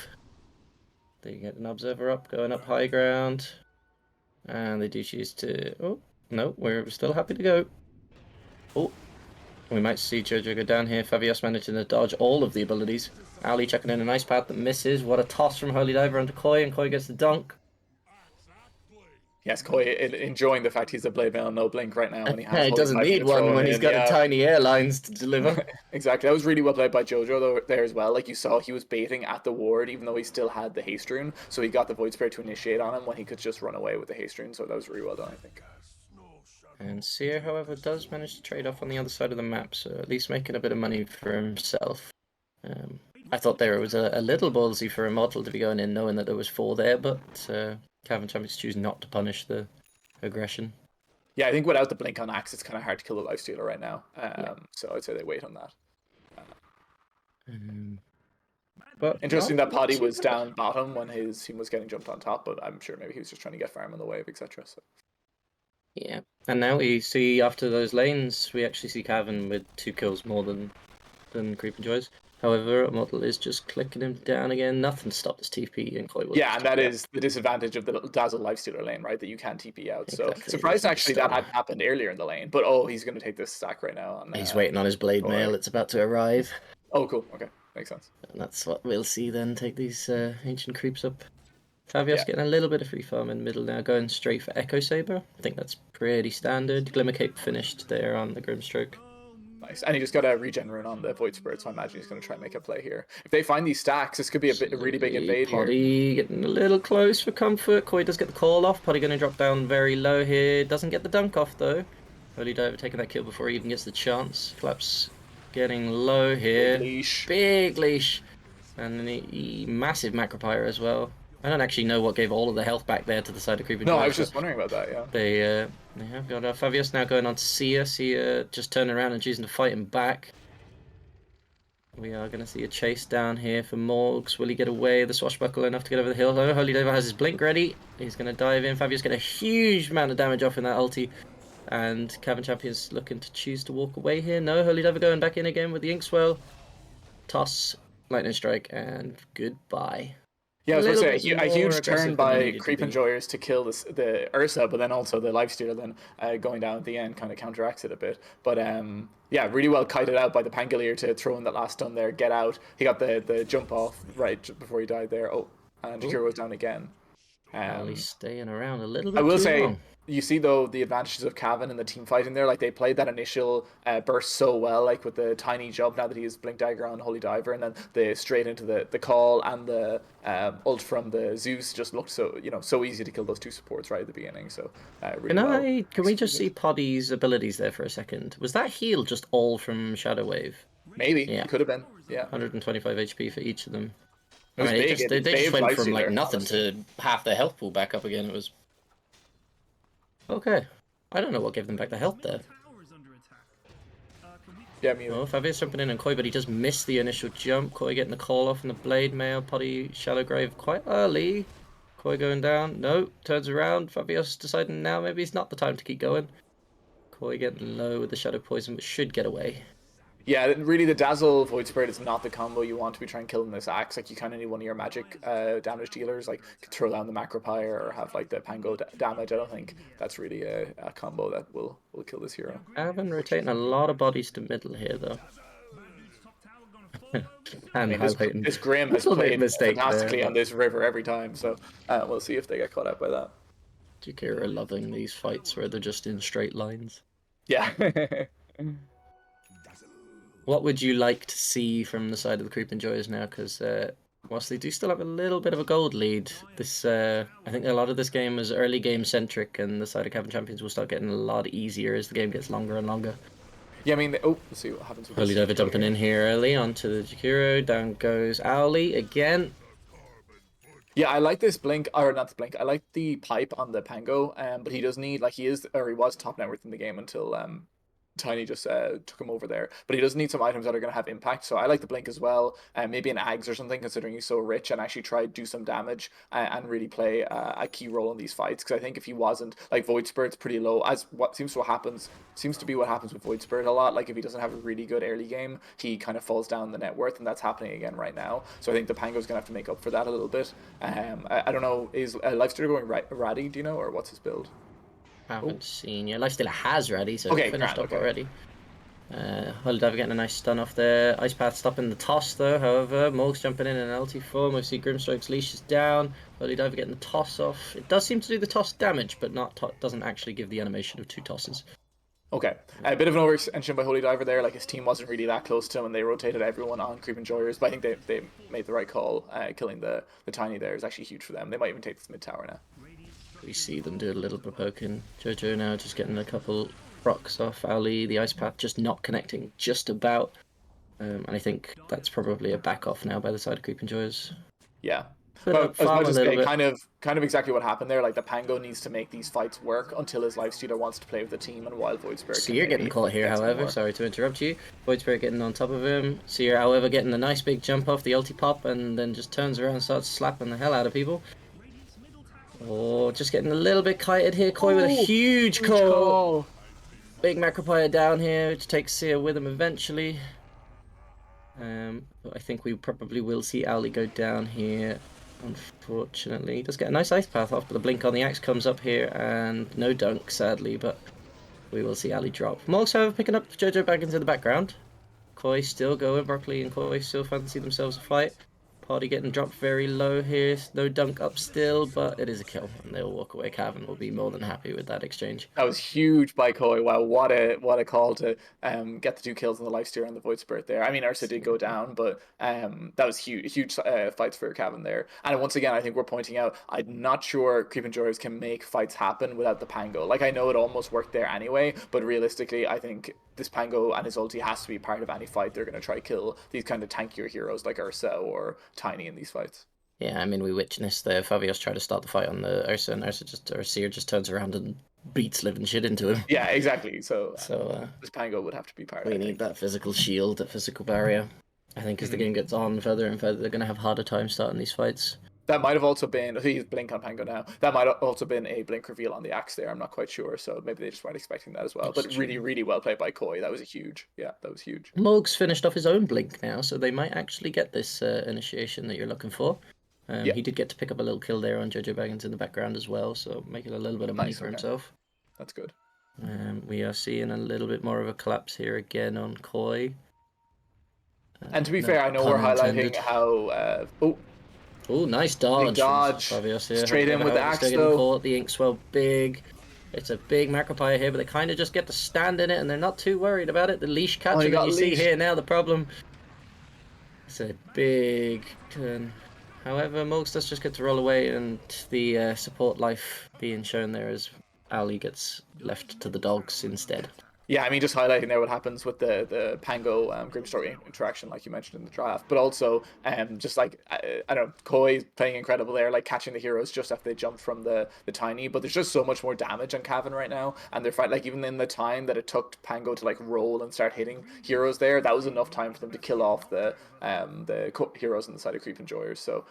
S1: They get an observer up, going up high ground. And they do choose to... Oh, no, we're still happy to go. Oh, we might see Jojo go down here. Fabius managing to dodge all of the abilities. Ali checking in a nice path that misses. What a toss from Holy Diver onto Koi, and Koi gets the dunk.
S2: Yes, Koi enjoying the fact he's a Blade Mail no blink right now. And he has
S1: He doesn't need one when he's got a tiny airlines to deliver.
S2: Exactly. That was really well played by Jojo though, there as well. Like you saw, he was baiting at the ward even though he still had the haste rune. So he got the Void Spirit to initiate on him when he could just run away with the haste rune. So that was really well done, I think.
S1: And Seer, however, does manage to trade off on the other side of the map, so at least making a bit of money for himself. I thought there was a little ballsy for Immortal to be going in knowing that there was 4 there, but Cavan champions choose not to punish the aggression.
S2: Yeah, I think without the blink on Axe, it's kind of hard to kill the Lifestealer right now. So I'd say they wait on that.
S1: But
S2: interesting that Poddy was down bottom when his team was getting jumped on top, but I'm sure maybe he was just trying to get farm on the wave, etc. So.
S1: Yeah, and now we see after those lanes, we actually see Cavan with 2 kills more than Creeping Joys. However, Immortal is just clicking him down again. Nothing to stop this TP, and Koi will.
S2: Yeah, and that is the disadvantage of the Dazzle Lifestealer lane, right? That you can't TP out.
S1: Exactly.
S2: So surprised actually that hadn't happened earlier in the lane. But he's going to take this stack right now.
S1: He's waiting on his Blade Mail. It's about to arrive.
S2: Oh, cool. Okay, makes sense.
S1: And that's what we'll see then. Take these ancient creeps up. Fabios
S2: Yeah.
S1: getting a little bit of free farm in the middle now, going straight for Echo Saber. I think that's pretty standard. Glimmer Cape finished there on the Grimstroke.
S2: Nice. And he just got a regen rune on the Void Spirit, so I imagine he's going to try and make a play here. If they find these stacks, this could be a really big invade here.
S1: Poddy getting a little close for comfort. Koi does get the call off. Poddy going to drop down very low here. Doesn't get the dunk off though. Holy Diver taking that kill before he even gets the chance. Flaps getting low here. Big leash. And the massive Macropyre as well. I don't actually know what gave all of the health back there to the side of Creeping.
S2: No, I was just wondering about that, yeah.
S1: They have got Fabius now going on to Sia. Sia just turning around and choosing to fight him back. We are going to see a chase down here for Morgs. Will he get away? The swashbuckle enough to get over the hill. Oh, Holy Diver has his blink ready. He's going to dive in. Fabius getting a huge amount of damage off in that ulti. And Cavan Champion's looking to choose to walk away here. No, Holy Diver going back in again with the Inkswell. Toss, Lightning Strike, and goodbye.
S2: Yeah, I was going to say, a huge
S1: more
S2: turn
S1: aggressive than it
S2: by
S1: needed to
S2: Creep
S1: be.
S2: Enjoyers to kill the Ursa, but then also the Lifestealer then going down at the end kind of counteracts it a bit. But yeah, really well kited out by the Pangolier to throw in that last stun there, get out. He got the jump off right before he died there. Oh, and Jakiro goes down again.
S1: He's staying around a little bit
S2: I will
S1: too
S2: say,
S1: long.
S2: you see though the advantages of Cavan and the team fighting there. Like they played that initial burst so well, like with the tiny jump now that he has Blink Dagger on Holy Diver, and then the straight into the call and the ult from the Zeus just looked so easy to kill those two supports right at the beginning. So really
S1: Can we just see Poddy's abilities there for a second? Was that heal just all from Shadow Wave?
S2: Maybe
S1: Yeah.
S2: it could have been. Yeah,
S1: 125 HP for each of them.
S2: it was big.
S1: They just
S2: saved
S1: went from
S2: Lifestealer,
S1: like nothing
S2: honestly.
S1: to half their health pool back up again. It was okay. I don't know what gave them back the health there.
S2: Yeah, me either.
S1: Oh, Fabius jumping in on Koi, but he does miss the initial jump. Koi getting the call off on the Blade Mail. Poddy Shallow Grave quite early. Koi going down. No, turns around. Fabius deciding now maybe it's not the time to keep going. Koi getting low with the Shadow Poison, but should get away.
S2: Yeah, really the Dazzle Void Spirit is not the combo you want to be trying to kill in this axe. Like you kind of need one of your magic damage dealers, like throw down the Macropyre or have like the Pango damage. I don't think that's really a combo that will kill this hero.
S1: Cavan rotating a lot of bodies to middle here though. And highlighting
S2: This Grim has
S1: little bit
S2: played
S1: mistake
S2: fantastically
S1: there,
S2: on this river every time, so we'll see if they get caught out by that.
S1: Jakiro loving these fights where they're just in straight lines.
S2: Yeah.
S1: What would you like to see from the side of the Creep Enjoyers now? Because whilst they do still have a little bit of a gold lead, this I think a lot of this game is early game centric, and the side of Cavan Champions will start getting a lot easier as the game gets longer and longer.
S2: Yeah, I mean, let's see what happens with
S1: Holy
S2: this.
S1: Diver jumping in here early onto the Jakiro. Down goes Owly again.
S2: Yeah, I like this blink, or not the blink. I like the pipe on the Pango, but he does need, like, he was top net worth in the game until Tiny just took him over there. But he does need some items that are going to have impact. So I like the blink as well. Maybe an Ags or something, considering he's so rich, and actually try to do some damage and really play a key role in these fights. Because I think if he wasn't, like, Void Spirit's pretty low, as what seems to be what happens with Void Spirit a lot. Like if he doesn't have a really good early game, he kind of falls down the net worth, and that's happening again right now. So I think the Pango's going to have to make up for that a little bit. I don't know, is Lifestealer going Ratty, do you know, or what's his build?
S1: Haven't seen yet. Lifestealer has ready, so
S2: Okay,
S1: it's finished
S2: grand,
S1: up already. Holy Diver getting a nice stun off there. Ice Path stopping the toss though, however. Morg's jumping in LT form. We see Grimstroke's leash is down. Holy Diver getting the toss off. It does seem to do the toss damage, but doesn't actually give the animation of two tosses.
S2: Okay, a bit of an overextension by Holy Diver there. Like his team wasn't really that close to him, and they rotated everyone on Creep Enjoyers. But I think they made the right call. Killing the Tiny there is actually huge for them. They might even take this mid tower now.
S1: We see them do a little bit of poking. Jojo now just getting a couple procs off Ali. The Ice Path just not connecting just about. And I think that's probably a back off now by the side of Creep Enjoyers.
S2: Yeah.
S1: But
S2: But as
S1: farm
S2: much
S1: a
S2: as
S1: little
S2: they
S1: bit.
S2: kind of exactly what happened there. Like the Pango needs to make these fights work until his Lifestealer wants to play with the team, and Wild Void Spirit.
S1: So you're getting caught here, however. Sorry to interrupt you. Void Spirit getting on top of him. Seer, however, getting a nice big jump off the ulti pop, and then just turns around and starts slapping the hell out of people. Oh, just getting a little bit kited here. Koi with a huge call. Big Macropyre down here, which takes Seer with him eventually. But I think we probably will see Ali go down here. Unfortunately, he does get a nice ice path off, but the blink on the axe comes up here, and no dunk, sadly. But we will see Ali drop. Morgs, however, picking up Jojo back into the background. Koi still going. Broccoli and Koi still fancy themselves a fight. Party getting dropped very low here. No dunk up still, but it is a kill, and they'll walk away. Cavan will be more than happy with that exchange.
S2: That was huge by Koi. Wow, what a call to get the 2 kills in the lifesteal and the void spirit there. I mean, Ursa did go down, but that was huge fights for Cavan there. And once again, I think we're pointing out, I'm not sure Creep Enjoyers can make fights happen without the Pango. Like, I know it almost worked there anyway, but realistically, I think this Pango and his ulti has to be part of any fight. They're going to try kill these kind of tankier heroes like Ursa or Tiny in these fights.
S1: Yeah, I mean, we witnessed the Favios try to start the fight on the Ursa, and Seer just turns around and beats living shit into him.
S2: Yeah, exactly. So this Pango would have to be part of it.
S1: We need that physical shield, that physical barrier. I think as the game gets on further and further, they're going to have harder time starting these fights.
S2: That might have also been, he's Blink on Pango now, that might have also been a Blink reveal on the Axe there, I'm not quite sure, so maybe they just weren't expecting that as well. But really, really well played by Koi, that was huge. Moog's
S1: finished off his own Blink now, so they might actually get this initiation that you're looking for. He did get to pick up a little kill there on Jojo Baggins in the background as well, so making a little bit of money for himself.
S2: That's good.
S1: We are seeing a little bit more of a collapse here again on Koi.
S2: And to be fair, I know we're highlighting how...
S1: Oh, nice dodge.
S2: Straight in with the Axe, though.
S1: Caught. The Inkswell big. It's a big Macropire here, but they kind of just get to stand in it, and they're not too worried about it. The leash catcher that you see here now, the problem. It's a big turn. However, Mogs does just get to roll away, and the support life being shown there as Ali gets left to the dogs instead.
S2: Yeah, I mean, just highlighting there what happens with the Pango Grim Story interaction, like you mentioned in the draft, but also just like, I don't know, Koi playing incredible there, like catching the heroes just after they jumped from the Tiny, but there's just so much more damage on Cavan right now, and they're fighting, like, even in the time that it took Pango to like roll and start hitting heroes there, that was enough time for them to kill off the heroes on the side of Creep Enjoyers. So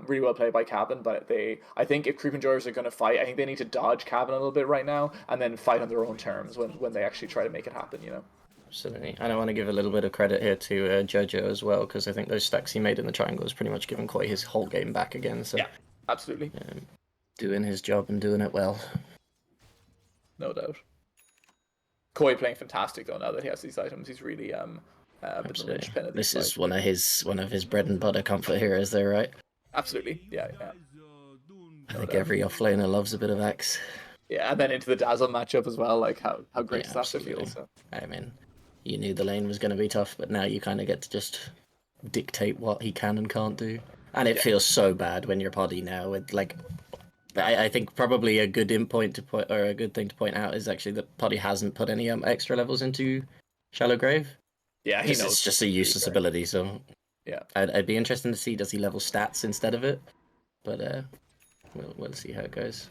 S2: really well played by Cavan, but I think if Creep Enjoyers are going to fight, I think they need to dodge Cavan a little bit right now, and then fight on their own terms when they actually try to make it happen, you know.
S1: Absolutely. And I want to give a little bit of credit here to Jojo as well, because I think those stacks he made in the triangle has pretty much given Koi his whole game back again. So
S2: yeah, absolutely.
S1: Doing his job and doing it well.
S2: No doubt. Koi playing fantastic though now that he has these items. He's really been the linchpin of
S1: this is one of his bread and butter comfort heroes there, right?
S2: Absolutely. Yeah.
S1: I think every offlaner loves a bit of Axe.
S2: Yeah, and then into the Dazzle matchup as well, like how great is that to feel. So.
S1: I mean, you knew the lane was going to be tough, but now you kind of get to just dictate what he can and can't do. And it feels so bad when you're Poddy now. With like, I think probably a good thing to point out is actually that Poddy hasn't put any extra levels into Shallow Grave.
S2: Yeah, he knows.
S1: It's just a useless ability, so
S2: yeah,
S1: I'd be interested to see, does he level stats instead of it? But we'll see how it goes.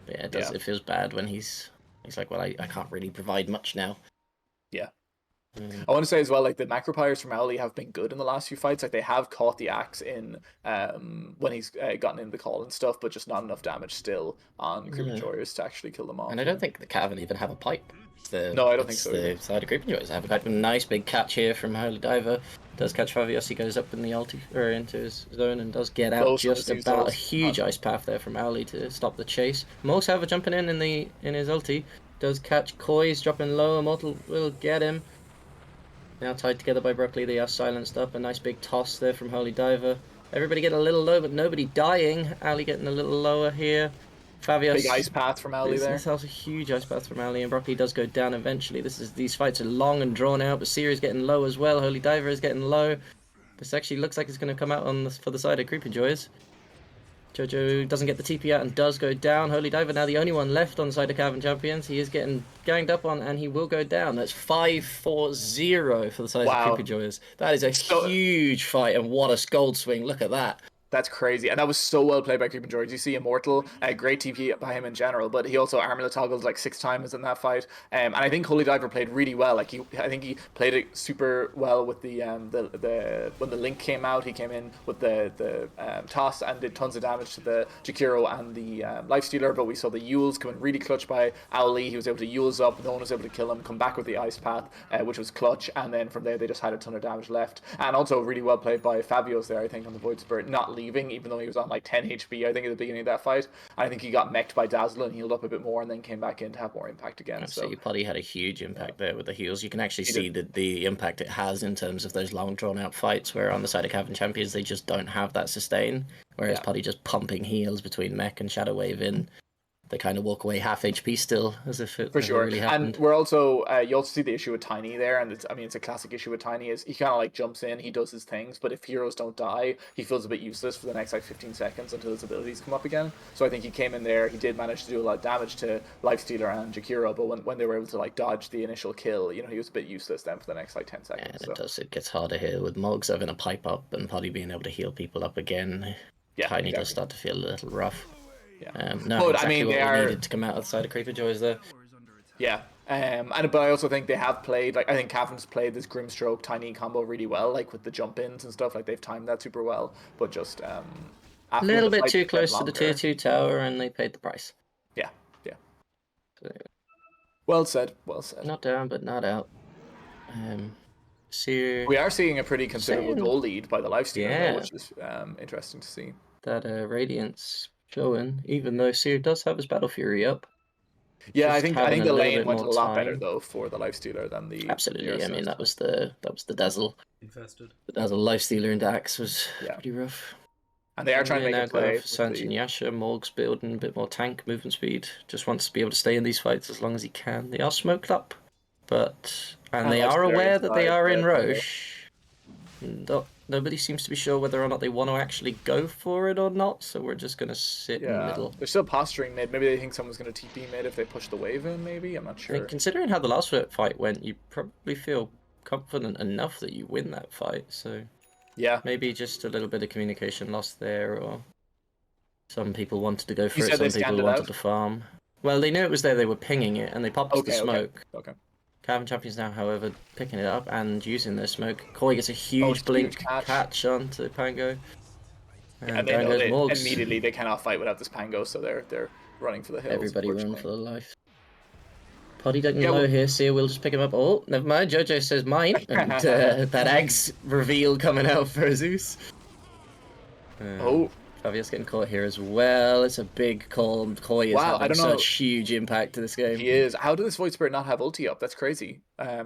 S1: But yeah, it feels bad when he's like, well, I can't really provide much now.
S2: Yeah. I want to say as well, like the Macropires from Owly have been good in the last few fights. Like they have caught the Axe in when he's gotten in the call and stuff, but just not enough damage still on Creep Enjoyers to actually kill them off.
S1: And I don't think the Cavan even have a pipe.
S2: No, I don't think so.
S1: The side of Creep Enjoyers have a nice big catch here from Holy Diver. Does catch Favios, he goes up in the ulti or into his zone and does get out just about. A huge ice path there from Owly to stop the chase. Most have a jumping in his ulti. Does catch Koi's dropping low. Immortal will get him. Now tied together by Broccoli, they are silenced up. A nice big toss there from Holy Diver. Everybody getting a little low, but nobody dying. Ali getting a little lower here. Favios.
S2: Big ice path from Ali there.
S1: This has a huge ice path from Ali, and Broccoli does go down eventually. These fights are long and drawn out, but Seer is getting low as well. Holy Diver is getting low. This actually looks like it's going to come out for the side of Creep Enjoyers. Jojo doesn't get the TP out and does go down. Holy Diver now the only one left on the side of Cavan Champions. He is getting ganged up on and he will go down. That's 5-4-0 for the side of Creep Enjoyers. That is a huge fight, and what a gold swing. Look at that.
S2: That's crazy, and that was so well played by Creep Enjoyers. You see Immortal, great TP by him in general, but he also armlet toggled like 6 times in that fight. And I think Holy Diver played really well. Like I think he played it super well with the when the link came out, he came in with the toss and did tons of damage to the Jakiro and the Lifestealer. But we saw the Yules come in really clutch by Owly. He was able to Yules up, no one was able to kill him. Come back with the Ice Path, which was clutch, and then from there they just had a ton of damage left. And also really well played by Fabios there, I think, on the Void Spirit, not leaving, even though he was on like 10 HP, I think, at the beginning of that fight. I think he got mech'd by Dazzle and healed up a bit more and then came back in to have more impact again.
S1: So Putty had a huge impact there with the heals. You can actually
S2: He
S1: see the impact it has in terms of those long drawn out fights where on the side of Cavan Champions they just don't have that sustain. Whereas Putty just pumping heals between Mech and Shadow Wave in, they kind of walk away half HP still, as if it
S2: for
S1: never
S2: sure.
S1: really happened.
S2: And we're also you also see the issue with Tiny there, and it's a classic issue with Tiny is he kind of like jumps in, he does his things, but if heroes don't die, he feels a bit useless for the next like 15 seconds until his abilities come up again. So I think he came in there, he did manage to do a lot of damage to Lifestealer and Jakiro, but when they were able to like dodge the initial kill, you know, he was a bit useless then for the next like 10 seconds.
S1: And it gets harder here with Moggs having a pipe up and Putty being able to heal people up again.
S2: Yeah,
S1: Tiny does start to feel a little rough.
S2: Yeah.
S1: No,
S2: but
S1: exactly
S2: I mean,
S1: what we needed to come out of the side of Creeper Joys there.
S2: Yeah. But I also think they have played, like, I think Cavan's played this Grimstroke Tiny combo really well, like with the jump ins and stuff, like they've timed that super well, but just
S1: a little bit too close to the tier 2 tower and they paid the price.
S2: Yeah.
S1: So,
S2: well said.
S1: Not down, but not out. Seer,
S2: we are seeing a pretty considerable goal lead by the Lifestealer, though, which is interesting to see.
S1: That Radiance showing, even though Seer does have his Battle Fury up.
S2: Yeah, I think the lane went a lot better though for the Lifestealer than the
S1: absolutely. I mean, that was the Dazzle
S3: infested.
S1: The Dazzle Lifestealer into Axe was pretty rough.
S2: And they are trying to make a play.
S1: Sanjin Yasha, Morg's building a bit more tank movement speed. Just wants to be able to stay in these fights as long as he can. They are smoked up, and they are aware that they are in Roche. Nobody seems to be sure whether or not they want to actually go for it or not, so we're just going to sit in the middle.
S2: They're still posturing mid. Maybe they think someone's going to TP mid if they push the wave in, maybe? I'm not sure.
S1: I think considering how the last fight went, you probably feel confident enough that you win that fight, so...
S2: Yeah.
S1: Maybe just a little bit of communication lost there, or some people wanted to go for it, some people wanted to farm. Well, they knew it was there, they were pinging it, and they popped the smoke.
S2: Okay.
S1: Cavan Champions now, however, picking it up and using their smoke. Koi gets a huge blink catch onto Pango.
S2: And they know that immediately they cannot fight without this Pango, so they're running for the hills.
S1: Everybody run for their life. Potty ducking low here, Seer will just pick him up. Oh, never mind, Jojo says mine. And that Axe reveal coming out for Zeus. Fabius getting caught here as well. It's a big call. Koi is having such huge impact to this game.
S2: He is. How did this Void Spirit not have ulti up? That's crazy.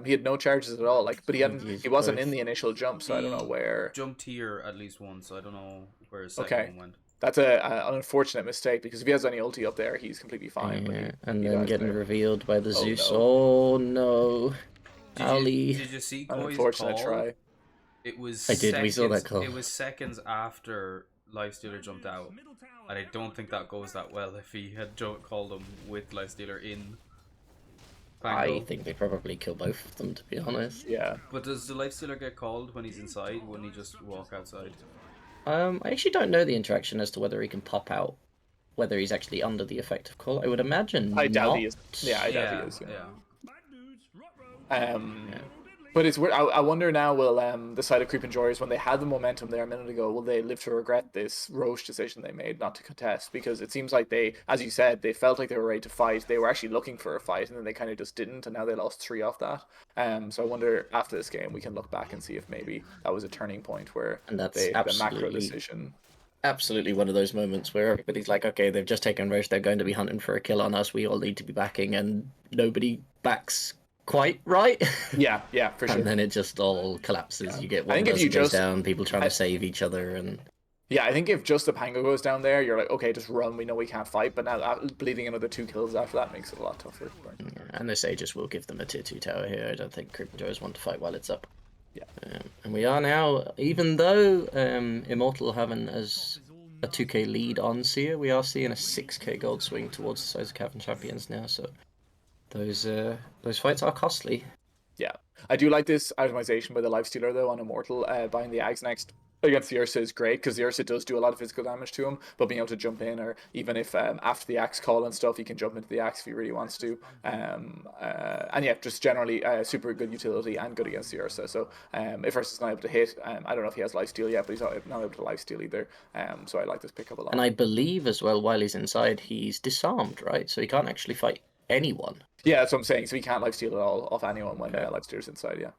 S2: He had no charges at all. But he wasn't in the initial jump, so I don't know where.
S3: Jumped here at least once, so I don't know where his second one went.
S2: That's an unfortunate mistake, because if he has any ulti up there, he's completely fine.
S1: Yeah, and then getting revealed by the Zeus. Oh no. Ali.
S3: Did you see
S2: an unfortunate try?
S3: It was
S1: we saw that call.
S3: It was seconds after Lifestealer jumped out. And I don't think that goes that well if he had called him with Lifestealer in.
S1: I think they probably kill both of them, to be honest.
S2: Yeah.
S3: But does the Lifestealer get called when he's inside? Wouldn't he just walk outside?
S1: I actually don't know the interaction as to whether he can pop out, whether he's actually under the effect of call. I would imagine
S2: I doubt he is. Yeah, I doubt he is. Yeah. But it's weird. I wonder now, will the side of Creep Enjoyers, when they had the momentum there a minute ago, will they live to regret this Roche decision they made not to contest? Because it seems like they, as you said, they felt like they were ready to fight. They were actually looking for a fight, and then they kind of just didn't, and now they lost 3 off that. So I wonder, after this game, we can look back and see if maybe that was a turning point where the macro decision...
S1: Absolutely one of those moments where everybody's like, okay, they've just taken Roche, they're going to be hunting for a kill on us, we all need to be backing, and nobody backs quite right.
S2: Yeah, for sure.
S1: And then it just all collapses. You get one person goes down, people trying to save each other, and
S2: yeah, I think if just the Pango goes down there, you're like, okay, just run. We know we can't fight, but now bleeding another 2 kills after that makes it a lot tougher.
S1: Yeah, and this Aegis will give them a tier 2 tower here. I don't think Creep Joes want to fight while it's up.
S2: Yeah,
S1: and we are now, even though Immortal having as a 2k lead on Seer, we are seeing a 6k gold swing towards the size of Cavan Champions now. So those fights are costly.
S2: Yeah, I do like this itemization by the Lifestealer though on Immortal, buying the Ags next against the Ursa is great, because the Ursa does do a lot of physical damage to him, but being able to jump in, or even if after the Axe call and stuff, he can jump into the Axe if he really wants to. And yeah, just generally super good utility and good against the Ursa. So if Ursa's not able to hit, I don't know if he has lifesteal yet, but he's not able to lifesteal either. So I like this pickup a lot.
S1: And I believe as well, while he's inside, he's disarmed, right? So he can't actually fight anyone.
S2: Yeah, that's what I'm saying. So he can't lifesteal at all off anyone when lifesteal's inside. Yeah.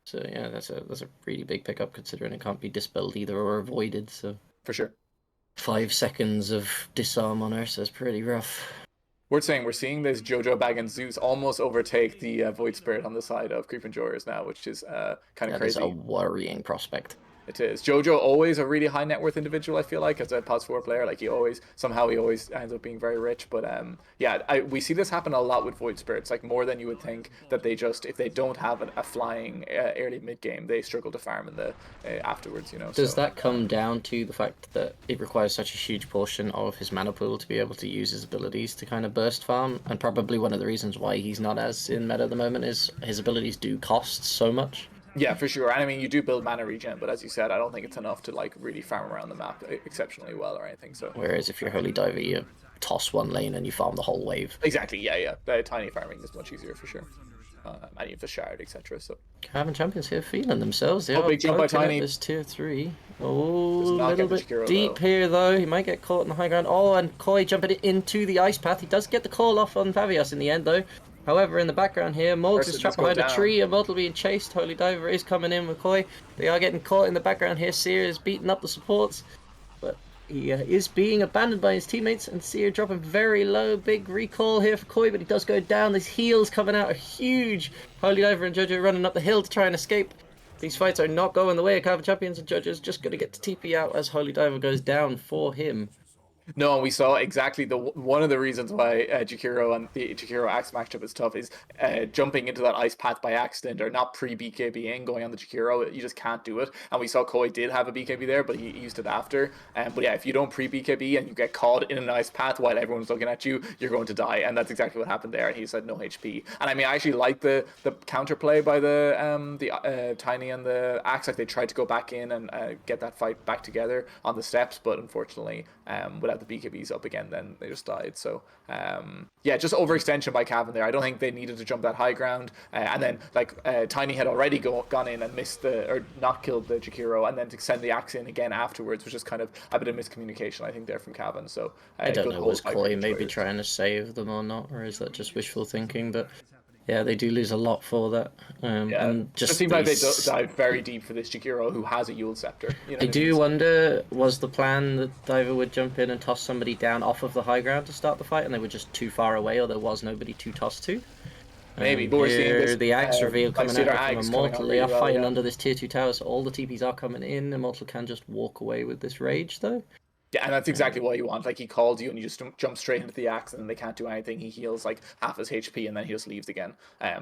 S2: So
S1: yeah, that's a really big pickup considering it can't be dispelled either or avoided. So
S2: For sure.
S1: 5 seconds of disarm on her, so it's pretty rough.
S2: We're seeing this Jojo Bag and Zeus almost overtake the Void Spirit on the side of Creep Enjoyers now, which is kind of
S1: That is
S2: crazy.
S1: a worrying prospect.
S2: It is. Jojo always a really high net worth individual, I feel like, as a POS 4 player. Like he always ends up being very rich. But yeah, we see this happen a lot with Void Spirits, like more than you would think, that they just, if they don't have a flying early mid game, they struggle to farm in the afterwards, you know.
S1: Does that come down to the fact that it requires such a huge portion of his mana pool to be able to use his abilities to kind of burst farm? And probably one of the reasons why he's not as in meta at the moment is his abilities do cost so much.
S2: Yeah, for sure. And I mean, you do build mana regen, but as you said, I don't think it's enough to like really farm around the map exceptionally well or anything. So
S1: whereas if you're Holy Diver, you toss one lane and you farm the whole wave.
S2: Exactly. Yeah. Tiny farming is much easier for sure. And you have the shard, etc. So
S1: Cavan champions here feeling themselves. They are
S2: big jump by
S1: poking at
S2: Tiny.
S1: this tier 3. Oh, a
S2: not
S1: little
S2: get the
S1: bit
S2: Chikiro,
S1: deep
S2: though.
S1: here though. He might get caught in the high ground. Oh, and Koi jumping into the ice path. He does get the call off on Favios in the end though. However, in the background here, Morgs is trapped behind a tree. A Mortal being chased. Holy Diver is coming in with Koi. They are getting caught in the background here. Seer is beating up the supports. But he is being abandoned by his teammates. And Seer dropping very low. Big recall here for Koi, but he does go down. These heals coming out are huge. Holy Diver and Jojo running up the hill to try and escape. These fights are not going the way of Cavan champions, and Jojo's just going to get to TP out as Holy Diver goes down for him.
S2: No, and we saw exactly one of the reasons why Jakiro and the Jakiro Axe matchup is tough is jumping into that ice path by accident or not pre-BKBing going on the Jakiro. You just can't do it. And we saw Koi did have a BKB there, but he used it after. But yeah, if you don't pre-BKB and you get caught in an ice path while everyone's looking at you, you're going to die. And that's exactly what happened there. And he said no HP. And I mean, I actually like the counterplay by the Tiny and the Axe. Like they tried to go back in and get that fight back together on the steps, but unfortunately, without the BKBs up again, then they just died. So yeah, just overextension by Cavan there. I don't think they needed to jump that high ground. And then like Tiny had already gone in and missed or not killed the Jakiro, and then to send the axe in again afterwards was just kind of a bit of miscommunication, I think, there from Cavan. So
S1: I don't know, was Koi maybe trying to save them or not, or is that just wishful thinking? But yeah, they do lose a lot for that. And just
S2: it seems like they dive very deep for this Jakiro who has a Yule Scepter. You know
S1: I do wonder, was the plan that Diver would jump in and toss somebody down off of the high ground to start the fight, and they were just too far away, or there was nobody to toss to?
S2: Maybe, but we're seeing this,
S1: the Axe reveal coming out from Immortal. They are fighting
S2: well,
S1: under this tier 2 tower, so all the TPs are coming in. Immortal can just walk away with this rage, though.
S2: Yeah, and that's exactly what you want. Like, he called you and you just jump straight into the axe and then they can't do anything. He heals like half his HP and then he just leaves again.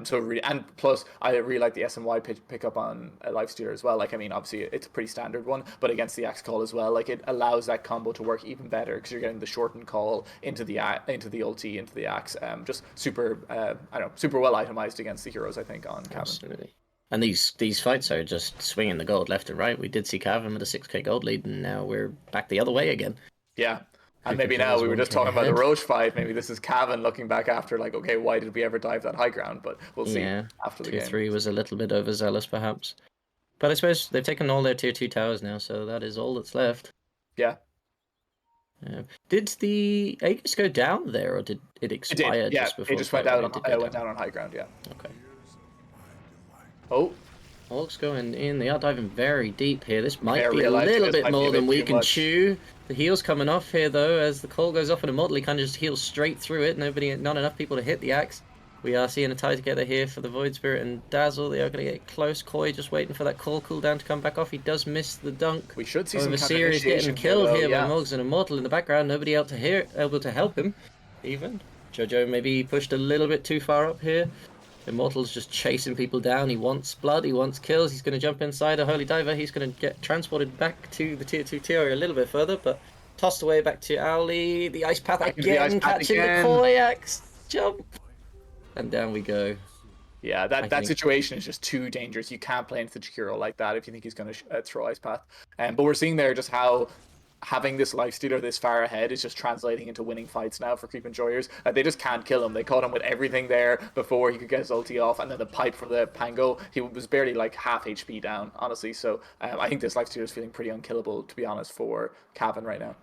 S2: So really, and plus, I really like the SMY pick up on a Lifestealer as well. Like, I mean, obviously, it's a pretty standard one, but against the axe call as well, like, it allows that combo to work even better because you're getting the shortened call into the ulti, into the axe. Just super, I don't know, super well itemized against the heroes, I think, on Cavan.
S1: Absolutely. And these fights are just swinging the gold left and right. We did see Cavan with a 6k gold lead, and now we're back the other way again.
S2: Yeah. And maybe now we were just talking about the Roche fight. Maybe this is Cavan looking back after, like, okay, why did we ever dive that high ground? But we'll see after the game.
S1: Tier 3 was a little bit overzealous, perhaps. But I suppose they've taken all their tier 2 towers now, so that is all that's left.
S2: Yeah.
S1: Did the Aegis go down there, or did it expire just before?
S2: It just went down on high ground, yeah.
S1: Okay.
S2: Oh.
S1: Orcs going in. They are diving very deep here. This might be a little bit more than we can chew. The heal's coming off here, though, as the call goes off and Immortal kind of just heals straight through it. Not enough people to hit the axe. We are seeing a tie together here for the Void Spirit and Dazzle. They are going to get close. Koi just waiting for that call cooldown to come back off. He does miss the dunk.
S2: We should see some
S1: Series getting killed here by Morgs and Immortal in the background. Nobody able to help him, even. Jojo maybe pushed a little bit too far up here. Immortal's just chasing people down. He wants blood, he wants kills. He's going to jump inside a Holy Diver. He's going to get transported back to the tier 2 tier a little bit further, but tossed away back to Owly. The ice path again, catching the Koi axe. Jump. And down we go.
S2: Yeah, that situation is just too dangerous. You can't play into the Jakiro like that if you think he's going to throw ice path. But we're seeing there just how having this Lifestealer this far ahead is just translating into winning fights now for Creep Enjoyers. They just can't kill him. They caught him with everything there before he could get his ulti off, and then the pipe for the Pango, he was barely like half HP down, honestly. So I think this Lifestealer is feeling pretty unkillable, to be honest, for Cavan right now.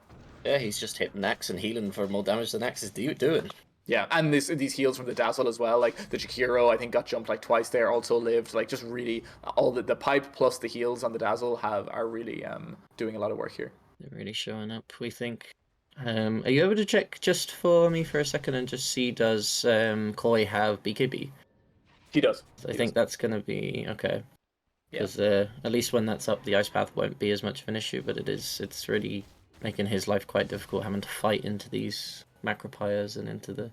S1: Yeah, he's just hitting Axe and healing for more damage than Axe is doing.
S2: Yeah, and these heals from the Dazzle as well, like the Jakiro, I think got jumped like twice there, also lived, like just really all the pipe plus the heals on the Dazzle are really doing a lot of work here.
S1: They're really showing up, we think. Are you able to check just for me for a second and just see, does Koi have BKB?
S2: He does.
S1: I think that's going to be okay.
S2: Yeah.
S1: Because at least when that's up, the ice path won't be as much of an issue, but it's really making his life quite difficult having to fight into these macropyres and into the...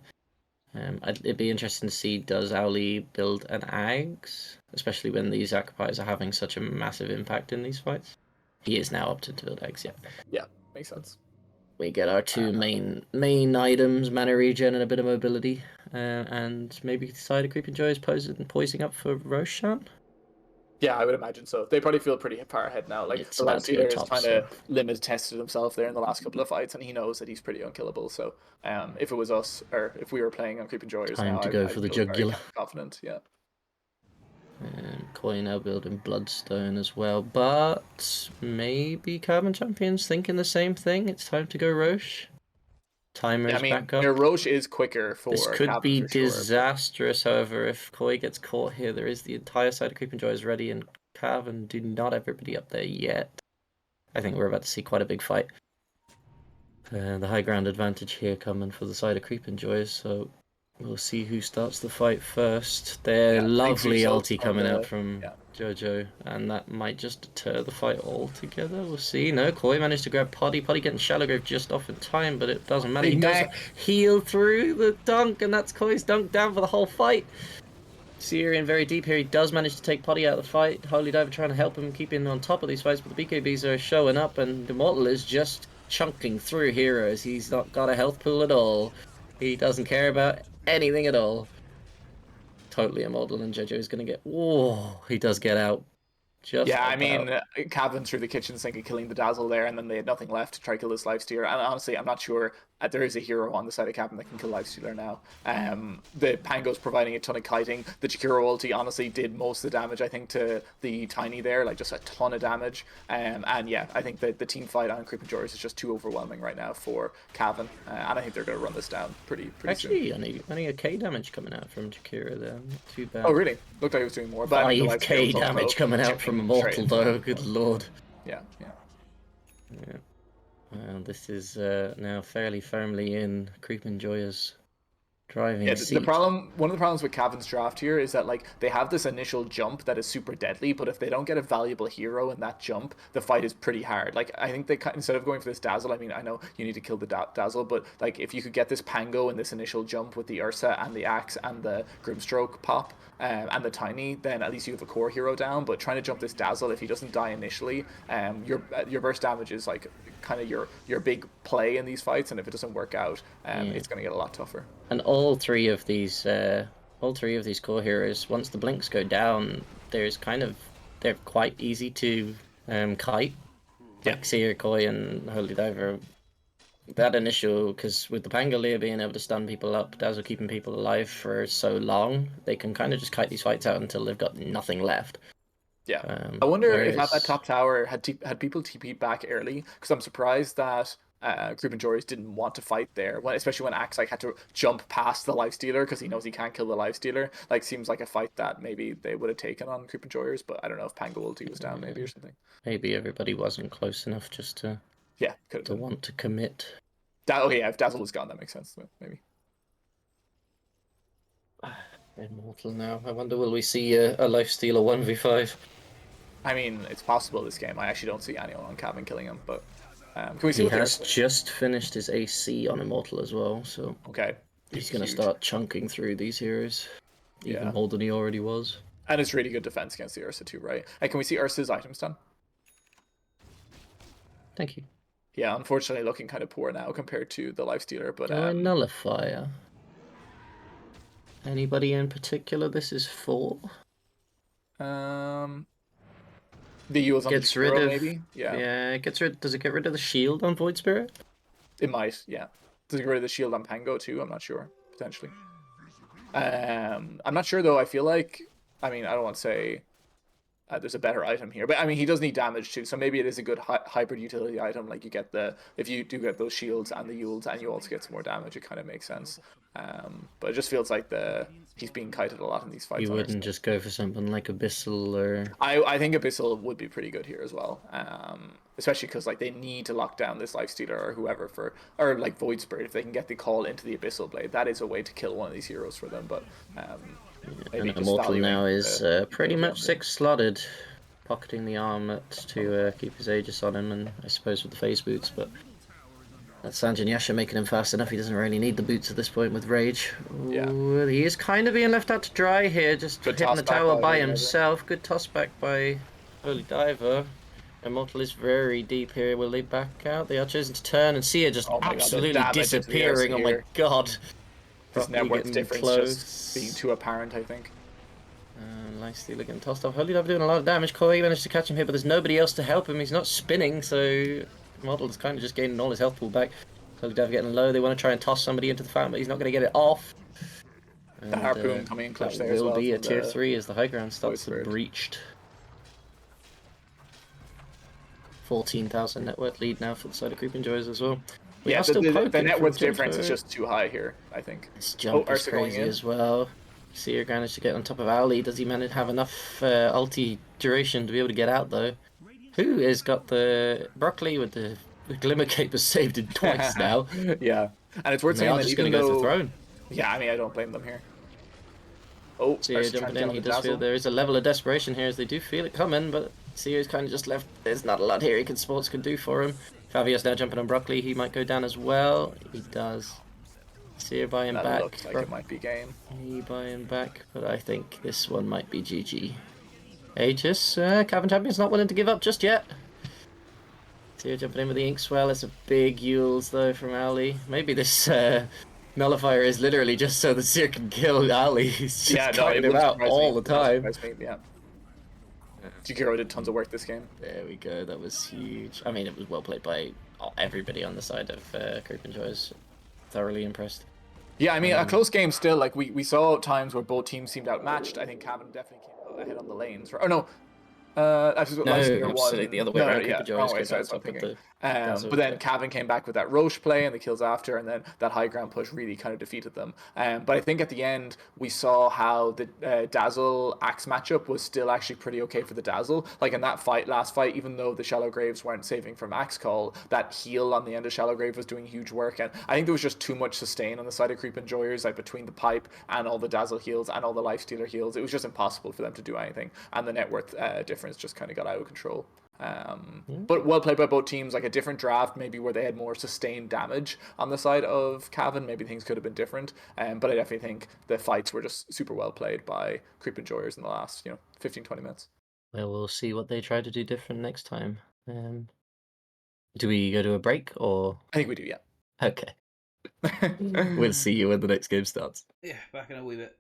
S1: it'd be interesting to see, does Owly build an Ags? Especially when these macropyres are having such a massive impact in these fights. He is now opted to build Ags, yeah.
S2: Yeah, makes sense.
S1: We get our two main items, mana regen and a bit of mobility. And maybe Side of Creeping Joy is poising up for Roshan?
S2: Yeah, I would imagine so. They probably feel pretty far ahead now. Like,
S1: It's
S2: the
S1: about to go
S2: Lifestealer has
S1: top,
S2: kind
S1: so...
S2: of limit tested himself there in the last couple of fights, and he knows that he's pretty unkillable. So, if it was us, or if we were playing on Creeping Joyers
S1: Time
S2: now,
S1: to go
S2: I'd
S1: for the
S2: feel very
S1: jugular.
S2: confident. Yeah.
S1: Koi now building Bloodstone as well, but maybe Cavan Champions thinking the same thing. It's time to go Roche. Timer's
S2: Yeah, I mean,
S1: back up.
S2: your Roche is quicker for
S1: This could
S2: Cavan
S1: be
S2: for sure.
S1: disastrous, however, if Koi gets caught here. There is the entire side of Creeping Joy is ready, and Cavan do not have everybody up there yet. I think we're about to see quite a big fight. The high ground advantage here coming for the side of Creeping Joys, so we'll see who starts the fight first. Their lovely ulti coming out from Jojo, and that might just deter the fight altogether. We'll see. No, Koi managed to grab Poddy. Poddy getting Shallow Grave just off in time, but it doesn't matter. He does heal through the dunk, and that's Koi's dunk down for the whole fight. Syrian very deep here. He does manage to take Poddy out of the fight. Holy Diver trying to help him keep in on top of these fights, but the BKBs are showing up, and Immortal is just chunking through heroes. He's not got a health pool at all. He doesn't care about anything at all. Totally Immortal, and Jojo is going to get... Whoa, he does get out.
S2: Yeah, I mean, Cavan through the kitchen sink and killing the Dazzle there, and then they had nothing left to try to kill this Lifestealer. And honestly, I'm not sure there is a hero on the side of Cavan that can kill Lifestealer now. The Pango's providing a ton of kiting. The Chikuro ulti honestly did most of the damage, I think, to the Tiny there, like just a ton of damage. And yeah, I think that the team fight on Creeping Joris is just too overwhelming right now for Cavan, and I think they're going to run this down pretty
S1: Actually,
S2: soon.
S1: only a K damage coming out from Chikuro there. Not too bad.
S2: Oh, really? Looked like he was doing more. But
S1: 5k damage coming out from Immortal, though. Good lord.
S2: Yeah.
S1: Well, this is now fairly firmly in Creeping Joy's driving seat.
S2: The problem, one of the problems with Cavan's draft here is that like they have this initial jump that is super deadly, but if they don't get a valuable hero in that jump, the fight is pretty hard. Like I think they instead of going for this Dazzle, I mean I know you need to kill the Dazzle, but like if you could get this Pango in this initial jump with the Ursa and the Axe and the Grimstroke pop and the Tiny, then at least you have a core hero down. But trying to jump this Dazzle, if he doesn't die initially, your burst damage is like kind of your big play in these fights, and if it doesn't work out, it's going to get a lot tougher.
S1: And all three of these core heroes, once the blinks go down, they're quite easy to kite.
S2: Yeah,
S1: like Seer, Koi, and Holy Diver. That initial, because with the Pangolier being able to stun people up, Dazzle keeping people alive for so long, they can kind of just kite these fights out until they've got nothing left.
S2: Yeah, I wonder if at that top tower had people TP back early, because I'm surprised that Creeping Joris didn't want to fight there, especially when Axe like had to jump past the Lifestealer because he knows he can't kill the Lifestealer. Like seems like a fight that maybe they would have taken on Creeping Joris, but I don't know if Pango ulti was down maybe or something.
S1: Maybe everybody wasn't close enough just to want to commit.
S2: If Dazzle was gone, that makes sense. Maybe.
S1: Immortal now. I wonder, will we see a Lifestealer 1v5?
S2: I mean, it's possible this game. I actually don't see anyone on Cavan killing him, but can we see?
S1: He has just finished his AC on Immortal as well, so
S2: okay,
S1: he's going to start chunking through these heroes, even more than he already was.
S2: And it's really good defense against the Ursa too, right? Can we see Ursa's items done?
S1: Thank you.
S2: Yeah, unfortunately, looking kind of poor now compared to the Lifestealer, but
S1: Nullifier. Anybody in particular this is for?
S2: The Yules on
S1: gets
S2: the
S1: rid of
S2: maybe.
S1: Yeah, does it get rid of the shield on Void Spirit?
S2: It might, yeah. Does it get rid of the shield on Pango too? I'm not sure. Potentially. I'm not sure though. I feel like, I mean, I don't want to say there's a better item here. But I mean, he does need damage too, so maybe it is a good hybrid utility item. Like you get if you do get those shields and the Yules, and you also get some more damage, it kind of makes sense. But it just feels like he's being kited a lot in these fights.
S1: You wouldn't just go for something like Abyssal or...
S2: I think Abyssal would be pretty good here as well. Especially because like they need to lock down this Lifestealer or whoever or like Void Spirit if they can get the call into the Abyssal Blade. That is a way to kill one of these heroes for them. But
S1: and Immortal now is pretty much 6-slotted, pocketing the armlet to keep his Aegis on him, and I suppose with the phase boots, but that's Sanjin Yasha making him fast enough. He doesn't really need the boots at this point with Rage. Ooh, he is kind of being left out to dry here, just
S2: good
S1: hitting the tower by
S2: Diver.
S1: himself. Good toss back by Holy Diver. Immortal is very deep here. Will they back out? They are chosen to turn, and Sia just absolutely disappearing. Oh my god.
S2: This network's difference just being too apparent, I think.
S1: Lifestealer getting tossed off. Holy Diver doing a lot of damage. Koi managed to catch him here, but there's nobody else to help him. He's not spinning, so Immortal is kind of just gaining all his health pool back. Holy Diver getting low. They want to try and toss somebody into the fountain, but he's not going to get it off.
S2: The Harpoon coming in clutch there as well.
S1: Will be a tier 3 as the high ground starts to breached. 14,000 net worth lead now for the side of Creeping Joys as well.
S2: The net worth difference is just too high here, I think.
S1: This jump is crazy as well. Seer managed to get on top of Ali. Does he manage to have enough ulti duration to be able to get out though? Who has got the Broccoli with the Glimmer Cape has saved him twice now.
S2: Yeah, and it's worth saying that even though...
S1: Go for Throne.
S2: Yeah, I mean, I don't blame them here. Oh,
S1: Seer jumping in. He does feel there is a level of desperation here as they do feel it coming, but Seer's kind of just left. There's not a lot here sports can do for him. Favio's now jumping on Broccoli. He might go down as well. He does. Seer buying back.
S2: That looks like it might be game.
S1: He buying back, but I think this one might be GG. Aegis, Cavan Champion's not willing to give up just yet. Seer jumping in with the Ink Swell. It's a big Yules though from Ali. Maybe this Nullifier is literally just so the Seer can kill Ali. He's just kiting him out all the time.
S2: Yeah. Jigiro did tons of work this game.
S1: There we go, that was huge. I mean, it was well played by everybody on the side of Creeping Joys. Thoroughly impressed.
S2: Yeah, I mean, a close game still. Like, we saw times where both teams seemed outmatched. I think Cavan definitely came ahead on the lanes. Oh, no. That's what
S1: absolutely the other way around.
S2: But then Cavan came back with that Roche play and the kills after, and then that high ground push really kind of defeated them. But I think at the end we saw how the Dazzle Axe matchup was still actually pretty okay for the Dazzle. Like in that last fight, even though the Shallow Graves weren't saving from Axe Call, that heal on the end of Shallow Grave was doing huge work. And I think there was just too much sustain on the side of Creep Enjoyers, like between the pipe and all the Dazzle heals and all the Lifestealer heals. It was just impossible for them to do anything, and the net worth difference just kind of got out of control. But well played by both teams. Like a different draft maybe where they had more sustained damage on the side of Cavan, maybe things could have been different. But I definitely think the fights were just super well played by Creep Enjoyers in the last 15-20 minutes.
S1: Well, we'll see what they try to do different next time. Do we go to a break or?
S2: I think we do, yeah.
S1: Okay. We'll see you when the next game starts.
S3: Yeah, back in a wee bit.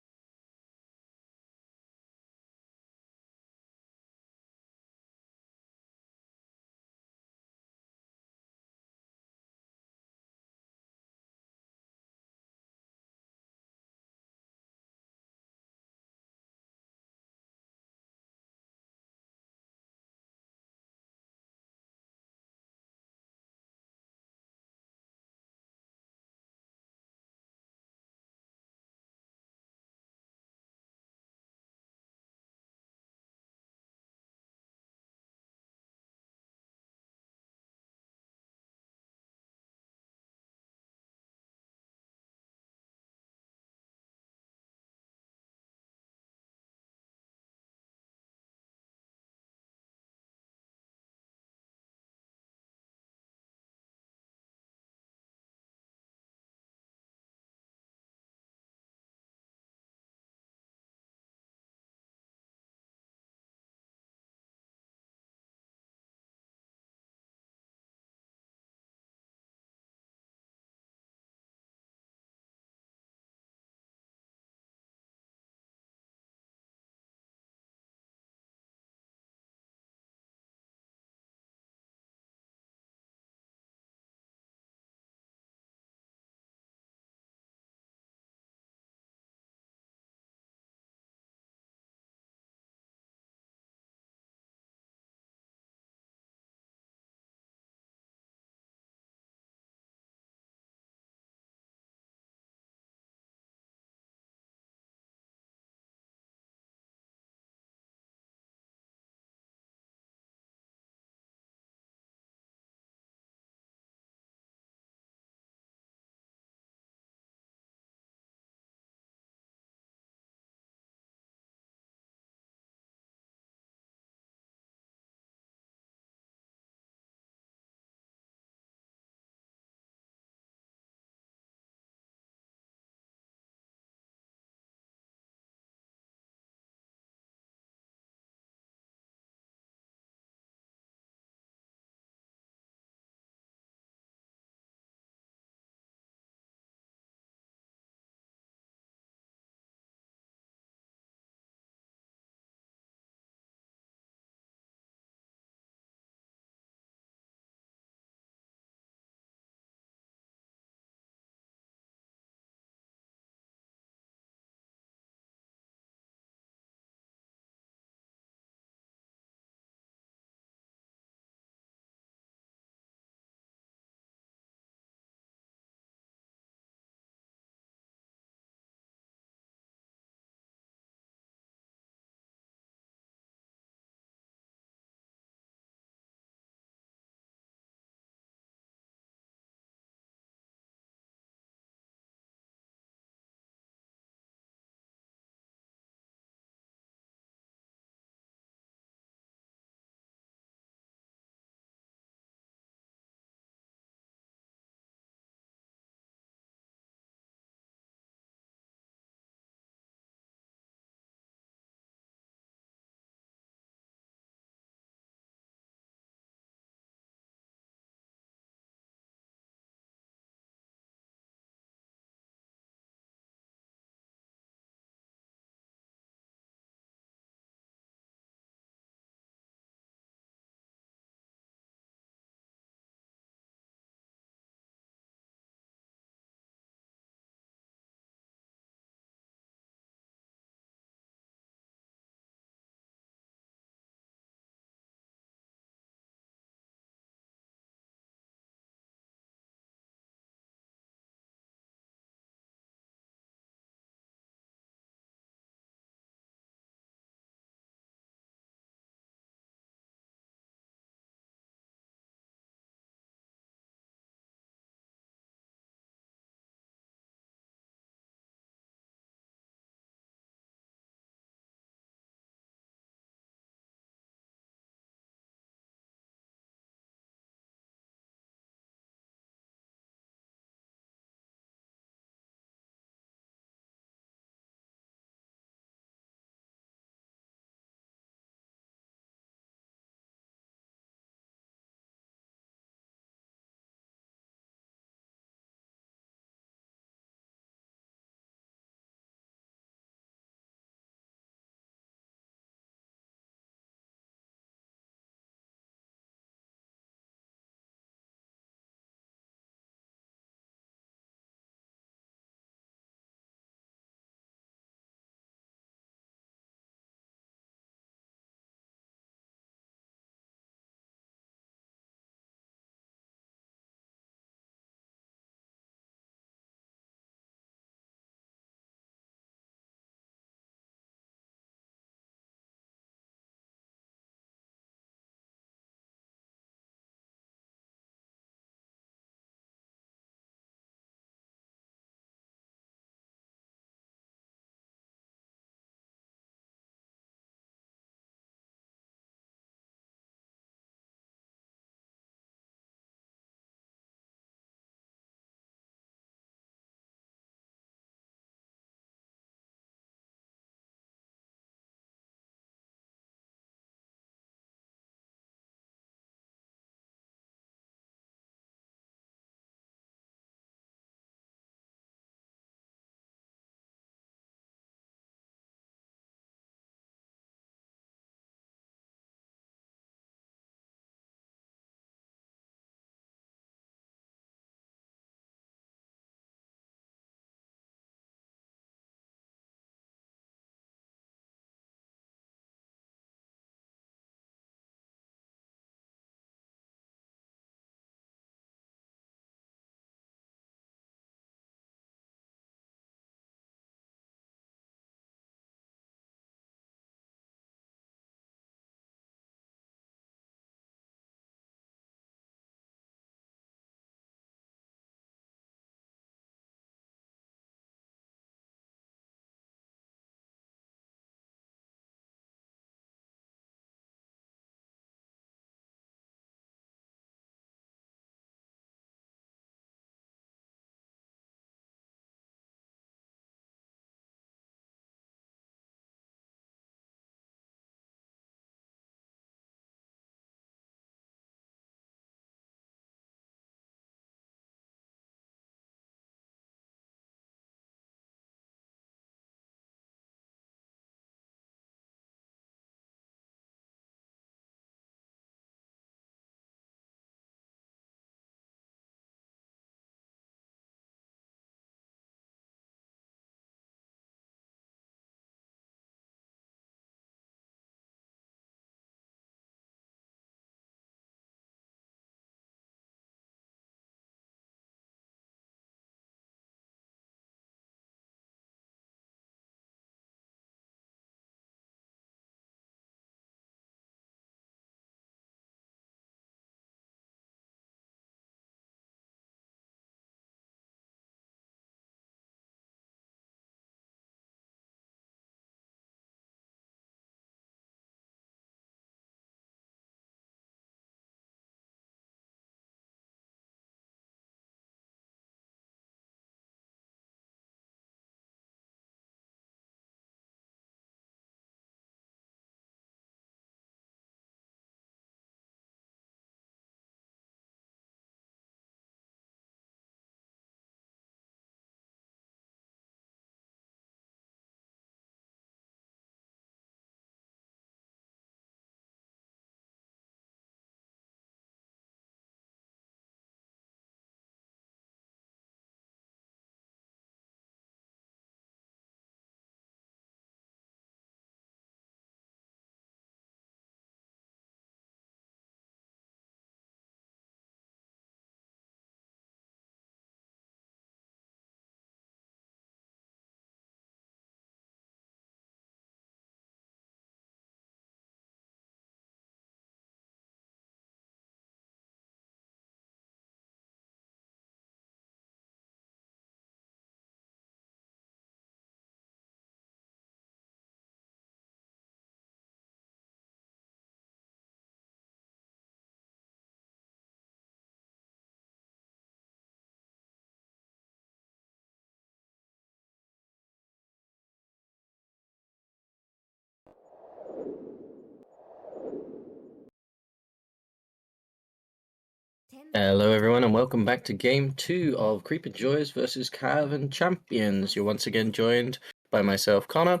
S1: Hello everyone and welcome back to game 2 of Creeping Joys versus Cavan Champions. You're once again joined by myself, Connor,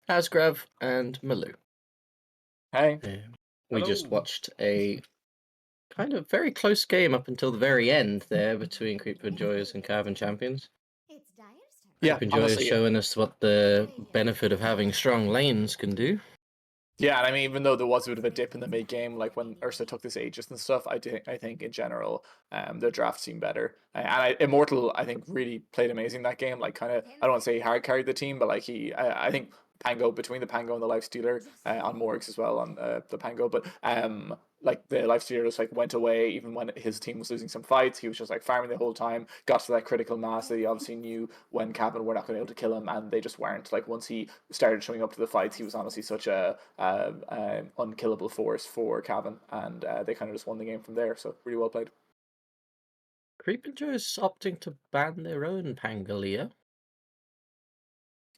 S1: Asgrav, and Malou.
S2: Hey.
S1: We just
S3: Hello.
S1: watched a kind of very close game up until the very end there between Creeping Joys and Cavan Champions.
S2: Yeah,
S1: Creeping Joys
S2: honestly,
S1: showing us what the benefit of having strong lanes can do.
S2: yeah, and I mean, even though there was a bit of a dip in the mid game, like when Ursa took this Aegis and stuff, I think in general, their draft seemed better. Immortal, I think, really played amazing that game. Like, kind of, I don't want to say he hard carried the team, but like I think Pango between the Pango and the Lifestealer on Morgs as well on the Pango, but like the Lifestealer just like went away even when his team was losing some fights. He was just like farming the whole time, got to that critical mass that he obviously knew when Cavan were not going to be able to kill him, and they just weren't. Like once he started showing up to the fights, he was honestly such a unkillable force for Cavan, and they kind of just won the game from there. So really well played.
S1: Creeping Joys opting to ban their own Pangalia.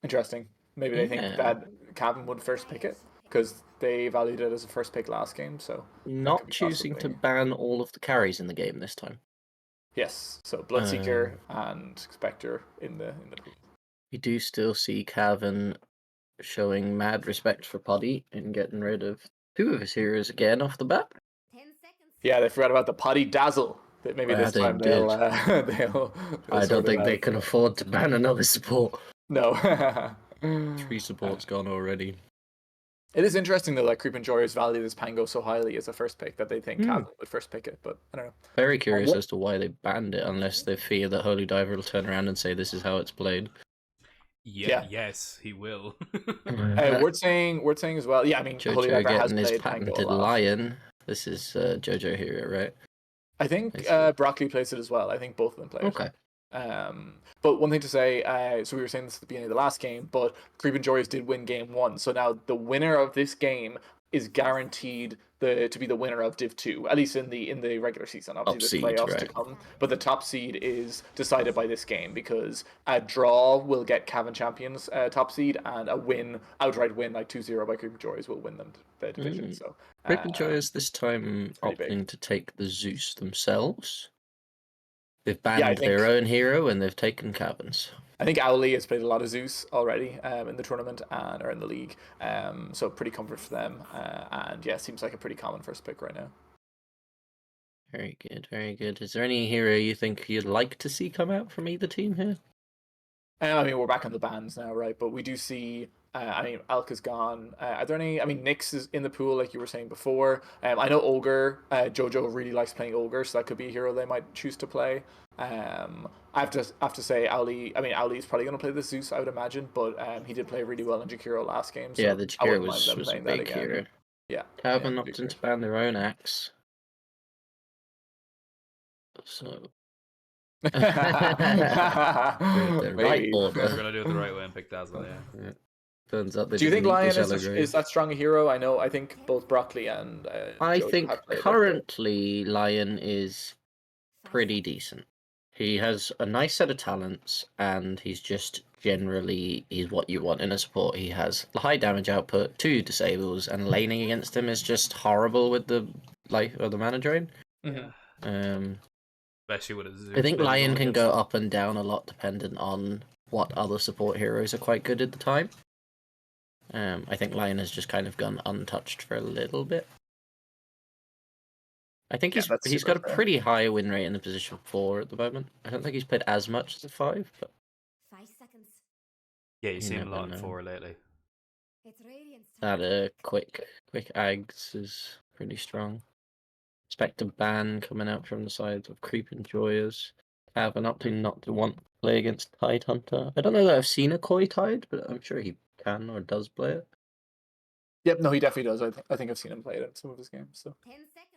S2: Interesting. Maybe they think
S1: Yeah.
S2: that Cavan would first pick it because they valued it as a first pick last game. So that could
S1: Not
S2: be
S1: choosing to
S2: possibly.
S1: ban all of the carries in the game this time.
S2: Yes. So Bloodseeker and Spectre in the pool.
S1: We do still see Cavan showing mad respect for Poddy and getting rid of 2 of his heroes again off the bat.
S2: Yeah, they forgot about the Potty Dazzle. That maybe
S1: Yeah,
S2: this
S1: they
S2: time
S1: did.
S2: they'll
S1: I don't
S2: sort it
S1: think they
S2: out.
S1: can
S2: But
S1: afford to ban another support.
S2: no.
S1: 3 supports gone already.
S2: It is interesting though that Creep and Joyers value this Pango so highly as a first pick that they think Cavan would first pick it, but I don't know.
S1: Very curious
S2: What?
S1: as to why they banned it, unless they fear that Holy Diver will turn around and say this is how it's played.
S2: Yeah.
S3: Yes, he will.
S2: Word saying as well. Yeah, I mean, Holy
S1: Jojo
S2: Diver has
S1: getting his
S2: played Pango a
S1: patented
S2: lot.
S1: lion. This is Jojo hero, right?
S2: I think Broccoli plays it as well. I think both of them play it.
S1: Okay.
S2: But one thing to say, so we were saying this at the beginning of the last game, but Creep and Joyous did win game 1. So now the winner of this game is guaranteed to be the winner of Div 2, at least in the regular season. Obviously, there's
S1: Top seed,
S2: playoffs to
S1: right.
S2: come, but the top seed is decided by this game because a draw will get Cavan Champions top seed, and a outright win, like 2-0 by Creep and Joyous, will win them the division. So
S1: Creeping Joyous this time
S2: pretty big.
S1: opting to take the Zeus themselves. They've
S2: Yeah, I
S1: banned
S2: think
S1: their own hero and they've taken Cavan's.
S2: I think Owly has played a lot of Zeus already in the tournament and or in the league, so pretty comfort for them. And yeah, seems like a pretty common first pick right now.
S1: Very good, very good. Is there any hero you think you'd like to see come out from either team here?
S2: I mean, we're back on the bans now, right? But we do see. I mean, Alka's gone. Are there any? I mean, Nyx is in the pool, like you were saying before. I know Ogre. Jojo really likes playing Ogre, so that could be a hero they might choose to play. I have to say, Owly. I mean, Owly's probably going to play the Zeus, I would imagine, but he did play really well in Jakiro last game, so
S1: Yeah, the
S2: I
S1: Jakiro
S2: wouldn't mind them
S1: was a
S2: playing that
S1: big
S2: again.
S1: hero.
S2: Yeah,
S1: Cavan
S2: yeah,
S1: opting to ban their own axe. So
S2: Maybe.
S1: right order.
S3: We're gonna do it the right way and pick Dazzle, yeah.
S1: Turns out they
S2: Do you think
S1: didn't eat
S2: Lion
S1: the
S2: is
S1: shallow grave.
S2: that strong a hero? I think both Broccoli and
S1: I
S2: Jojo
S1: think
S2: have played it, but-
S1: currently Lion is pretty decent. He has a nice set of talents, and he's just generally he's what you want in a support. He has high damage output, 2 disables, and laning against him is just horrible with the life or the mana drain.
S2: Mhm.
S3: Especially with a Zeus.
S1: I think
S3: that you're
S1: Lion
S3: going
S1: can
S3: against.
S1: go up and down a lot dependent on what other support heroes are quite good at the time. I think Lion has just kind of gone untouched for a little bit. I think
S2: Yeah, that's
S1: he's
S2: super
S1: got a
S2: fair.
S1: pretty high win rate in the position 4 at the moment. I don't think he's played as much as a 5, but
S4: 5 seconds.
S3: Yeah, you see him a
S1: never
S3: lot in
S1: know.
S3: 4 lately.
S4: It's Radiant's
S1: that
S4: turn.
S1: quick Ags is pretty strong. Spectre ban coming out from the side of Creeping Joyers. Cavan opting not to want to play against Tide Hunter. I don't know that I've seen a Koi Tide, but I'm sure he can or does play it.
S2: Yep, no, he definitely does. I think I've seen him play it in some of his games. So
S4: 10 seconds.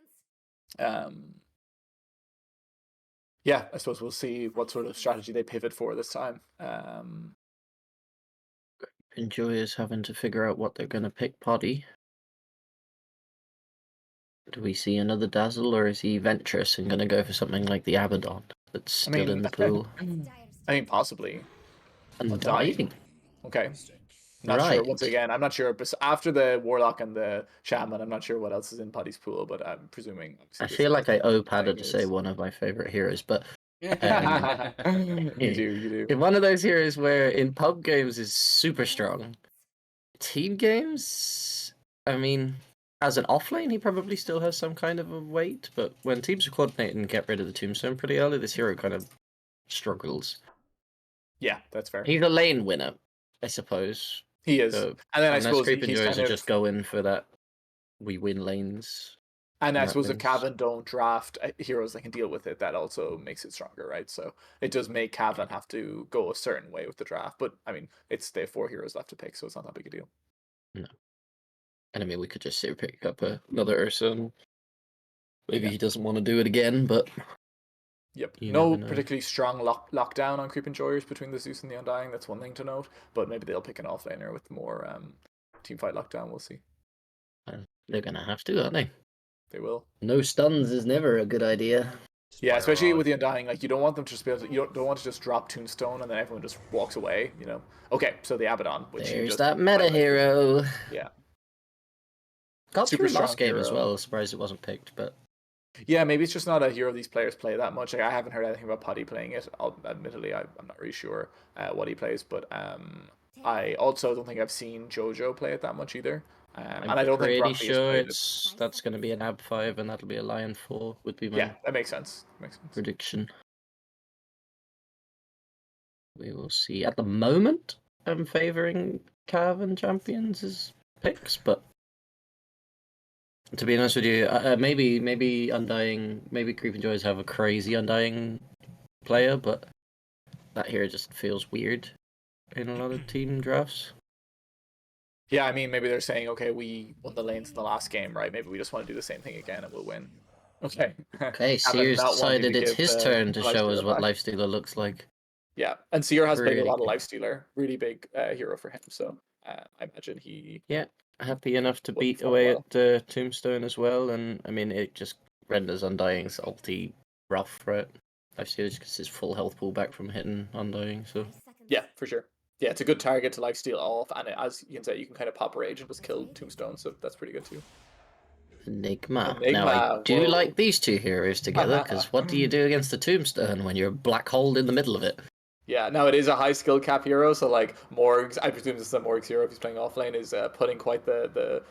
S2: yeah, I suppose we'll see what sort of strategy they pivot for this time.
S1: Enjoyers having to figure out what they're going to pick Poddy. Do we see another Dazzle, or is he venturous and going to go for something like the Abaddon that's still in the pool?
S2: I mean, possibly.
S1: Undying.
S2: Undying. Okay. Not sure. Once
S1: Right.
S2: again, I'm not sure. But after the Warlock and the Shaman, I'm not sure what else is in Paddy's pool, but I'm presuming.
S1: I
S2: Obviously,
S1: feel like I owe Pada to
S2: this
S1: say one of my favorite heroes, but
S2: you do.
S1: in one of those heroes where in pub games is super strong. Team games, I mean, as an offlane, he probably still has some kind of a weight, but when teams are coordinating and get rid of the tombstone pretty early, this hero kind of struggles.
S2: Yeah, that's fair.
S1: He's a lane winner, I suppose.
S2: He is,
S1: So,
S2: and then I
S1: unless
S2: suppose
S1: Creeping
S2: he's
S1: Joys
S2: kind
S1: are
S2: of.
S1: just going for that, we win lanes.
S2: And I
S1: that
S2: suppose if
S1: means-
S2: Cavan don't draft heroes that can deal with it, that also makes it stronger, right? So it does make Cavan have to go a certain way with the draft. But I mean, they have 4 heroes left to pick, so it's not that big a deal.
S1: No. And I mean, we could just say pick up another Ursa. Maybe
S2: Yeah.
S1: he doesn't want to do it again, but
S2: Yep.
S1: you
S2: No
S1: never know.
S2: particularly strong lockdown on Creep Enjoyers between the Zeus and the Undying. That's one thing to note. But maybe they'll pick an offlaner with more team fight lockdown. We'll see.
S1: They're gonna have to, aren't they?
S2: They will.
S1: No stuns is never a good idea.
S2: Yeah,
S3: Fire
S2: especially
S3: rod.
S2: with the Undying, like you don't want them to just be able to, you don't want to just drop Tombstone and then everyone just walks away, you know. Okay, so the Abaddon, which you
S1: There's
S2: just
S1: that meta hero.
S2: Yeah.
S1: Got
S2: Super
S1: through last
S2: strong
S1: game as
S2: hero.
S1: well. Surprised it wasn't picked, but
S2: Yeah, maybe it's just not a hero these players play that much. Like, I haven't heard anything about Putty playing it. Admittedly, I'm not really sure what he plays, but I also don't think I've seen Jojo play it that much either. And I don't think
S1: pretty
S2: Broccoli has
S1: sure
S2: played it.
S1: that's going to be an AB 5 and that'll be a Lion 4 would be my
S2: Yeah, that makes sense.
S1: prediction. We will see. At the moment, I'm favouring Cavan champions as picks, but to be honest with you, maybe Undying, maybe Creeping Joys have a crazy Undying player, but that hero just feels weird in a lot of team drafts.
S2: Yeah, I mean, maybe they're saying, okay, we won the lanes in the last game, right? Maybe we just want to do the same thing again and we'll win. Okay.
S1: Okay,
S2: Cavan
S1: Sears
S2: not wanting
S1: decided
S2: to
S1: it's
S2: give
S1: his
S2: the
S1: turn to show
S2: Lifestealer
S1: us what
S2: back.
S1: Lifestealer looks like.
S2: Yeah, and Seer has played a
S1: Really
S2: lot of
S1: good.
S2: Lifestealer. Really big hero for him. So I imagine he.
S1: Yeah, happy enough to
S2: Looking
S1: beat
S2: for a
S1: away
S2: while.
S1: at the Tombstone as well, and I mean it just renders Undying's ulti rough, right? I've seen it because his full health pullback from hitting Undying, so
S4: 5 seconds.
S2: Yeah, for sure. Yeah, it's a good target to lifesteal off, and as you can say, you can kind of pop rage and just kill Tombstone, so that's pretty good too.
S1: Enigma. Now I
S2: Enigma,
S1: do
S2: whoa.
S1: like these two heroes together, because what do you do against the Tombstone when you're a black hole in the middle of it?
S2: Yeah, now it is a high skill cap hero, so like Morgs, I presume this is a Morgs hero if he's playing offlane, is putting quite the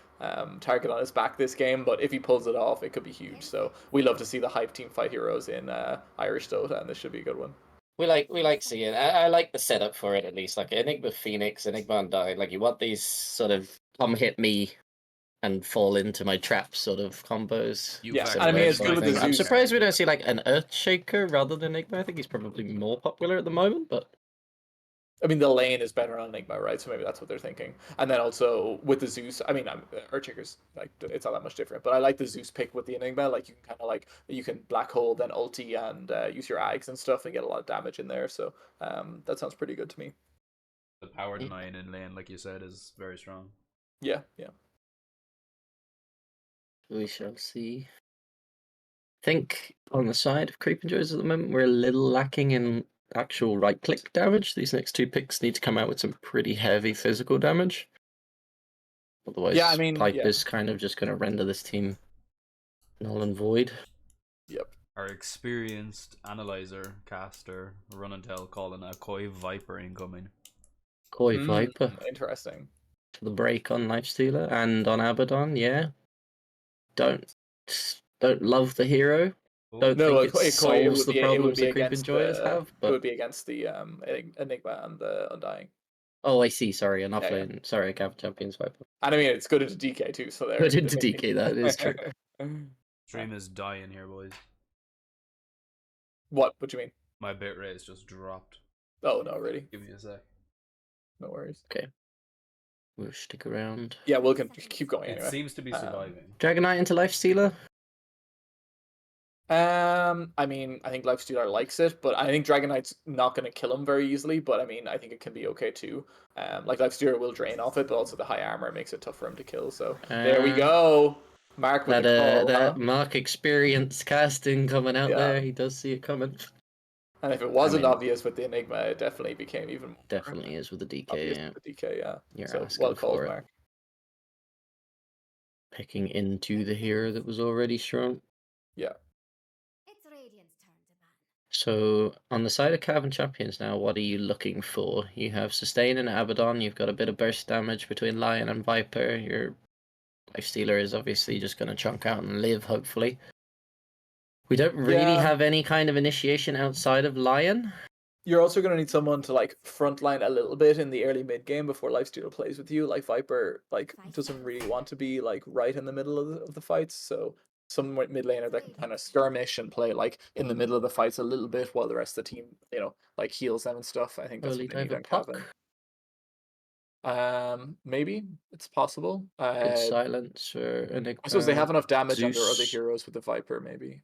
S2: target on his back this game, but if he pulls it off, it could be huge. So we love to see the hype team fight heroes in Irish Dota, and this should be a good one.
S1: We like seeing. I like the setup for it at least. Like Enigma Phoenix, Enigma Undying. Like you want these sort of come hit me and fall into my trap sort of combos.
S3: You
S2: Yeah,
S3: factor
S2: I mean,
S3: in
S2: it's good with the
S3: Enigma.
S1: I'm
S2: Zeus.
S1: surprised we don't see like an Earthshaker rather than Enigma. I think he's probably more popular at the moment, but
S2: I mean, the lane is better on Enigma, right? So maybe that's what they're thinking. And then also with the Zeus, I mean, Earthshaker's like it's not that much different, but I like the Zeus pick with the Enigma. Like you can kind of like you can black hole, then ulti, and use your Ags and stuff, and get a lot of damage in there. So that sounds pretty good to me.
S3: The power denying in lane, like you said, is very strong.
S2: Yeah.
S1: we shall see. I think on the side of Creeping Joys at the moment, we're a little lacking in actual right-click damage. These next two picks need to come out with some pretty heavy physical damage. Otherwise,
S2: Yeah, I mean,
S1: Pipe
S2: yeah.
S1: is kind of just going to render this team null and void.
S2: Yep.
S3: Our experienced analyzer caster run and tell calling a Koi Viper incoming.
S1: Koi Viper
S2: Interesting.
S1: to the break on Lifestealer and on Abaddon, yeah. Don't love the hero. Don't
S2: No,
S1: think it solves the problems that Creeping Joyers have,
S2: It
S1: but
S2: would be against the Enigma and the Undying.
S1: oh, I see. Sorry, an
S2: Yeah,
S1: offlane. Sorry, Cavan Champions Viper.
S2: And I mean, it's good into DK too. So there.
S1: Good into DK, that is true.
S3: Stream is dying here, boys.
S2: What do you mean?
S3: My bitrate has just dropped.
S2: Oh no, really?
S3: Give me a sec.
S2: No worries.
S1: We'll stick around.
S2: Yeah, we'll keep going
S3: It
S2: anyway.
S3: seems to be surviving.
S1: Dragonite into Lifestealer.
S2: I mean, I think Lifestealer likes it, but I think Dragonite's not going to kill him very easily. But I mean, I think it can be okay too. Like Lifestealer will drain off it, but also the high armor makes it tough for him to kill. So there we go. Mark with the call.
S1: That Mark experience casting coming out
S2: Yeah.
S1: there. He does see it coming.
S2: And if it wasn't
S1: mean-
S2: obvious with the Enigma, it definitely became even more
S1: Definitely is with the DK.
S2: obvious
S1: Yeah.
S2: with the DK. Yeah.
S1: You're
S2: So
S1: asking
S2: well called,
S1: for it.
S2: Mark.
S1: Picking into the hero that was already strong.
S2: Yeah.
S4: It's Radiant's turn to ban.
S1: So on the side of Cavan Champions now, what are you looking for? You have Sustain and Abaddon. You've got a bit of burst damage between Lion and Viper. Your Lifestealer is obviously just going to chunk out and live, hopefully. We don't really
S2: Yeah.
S1: have any kind of initiation outside of Lion.
S2: You're also going to need someone to like frontline a little bit in the early mid game before Lifestealer plays with you. Like Viper, like doesn't really want to be like right in the middle of the fights. So some mid laner that can kind of skirmish and play like in the middle of the fights a little bit while the rest of the team, you know, like heals them and stuff. I think that's
S1: Early
S2: what they need
S1: dive
S2: on
S1: puck.
S2: Cavan. Maybe it's possible.
S1: Good silence or Enigma.
S2: I suppose they have enough damage on their other
S1: Zeus.
S2: heroes with the Viper, maybe.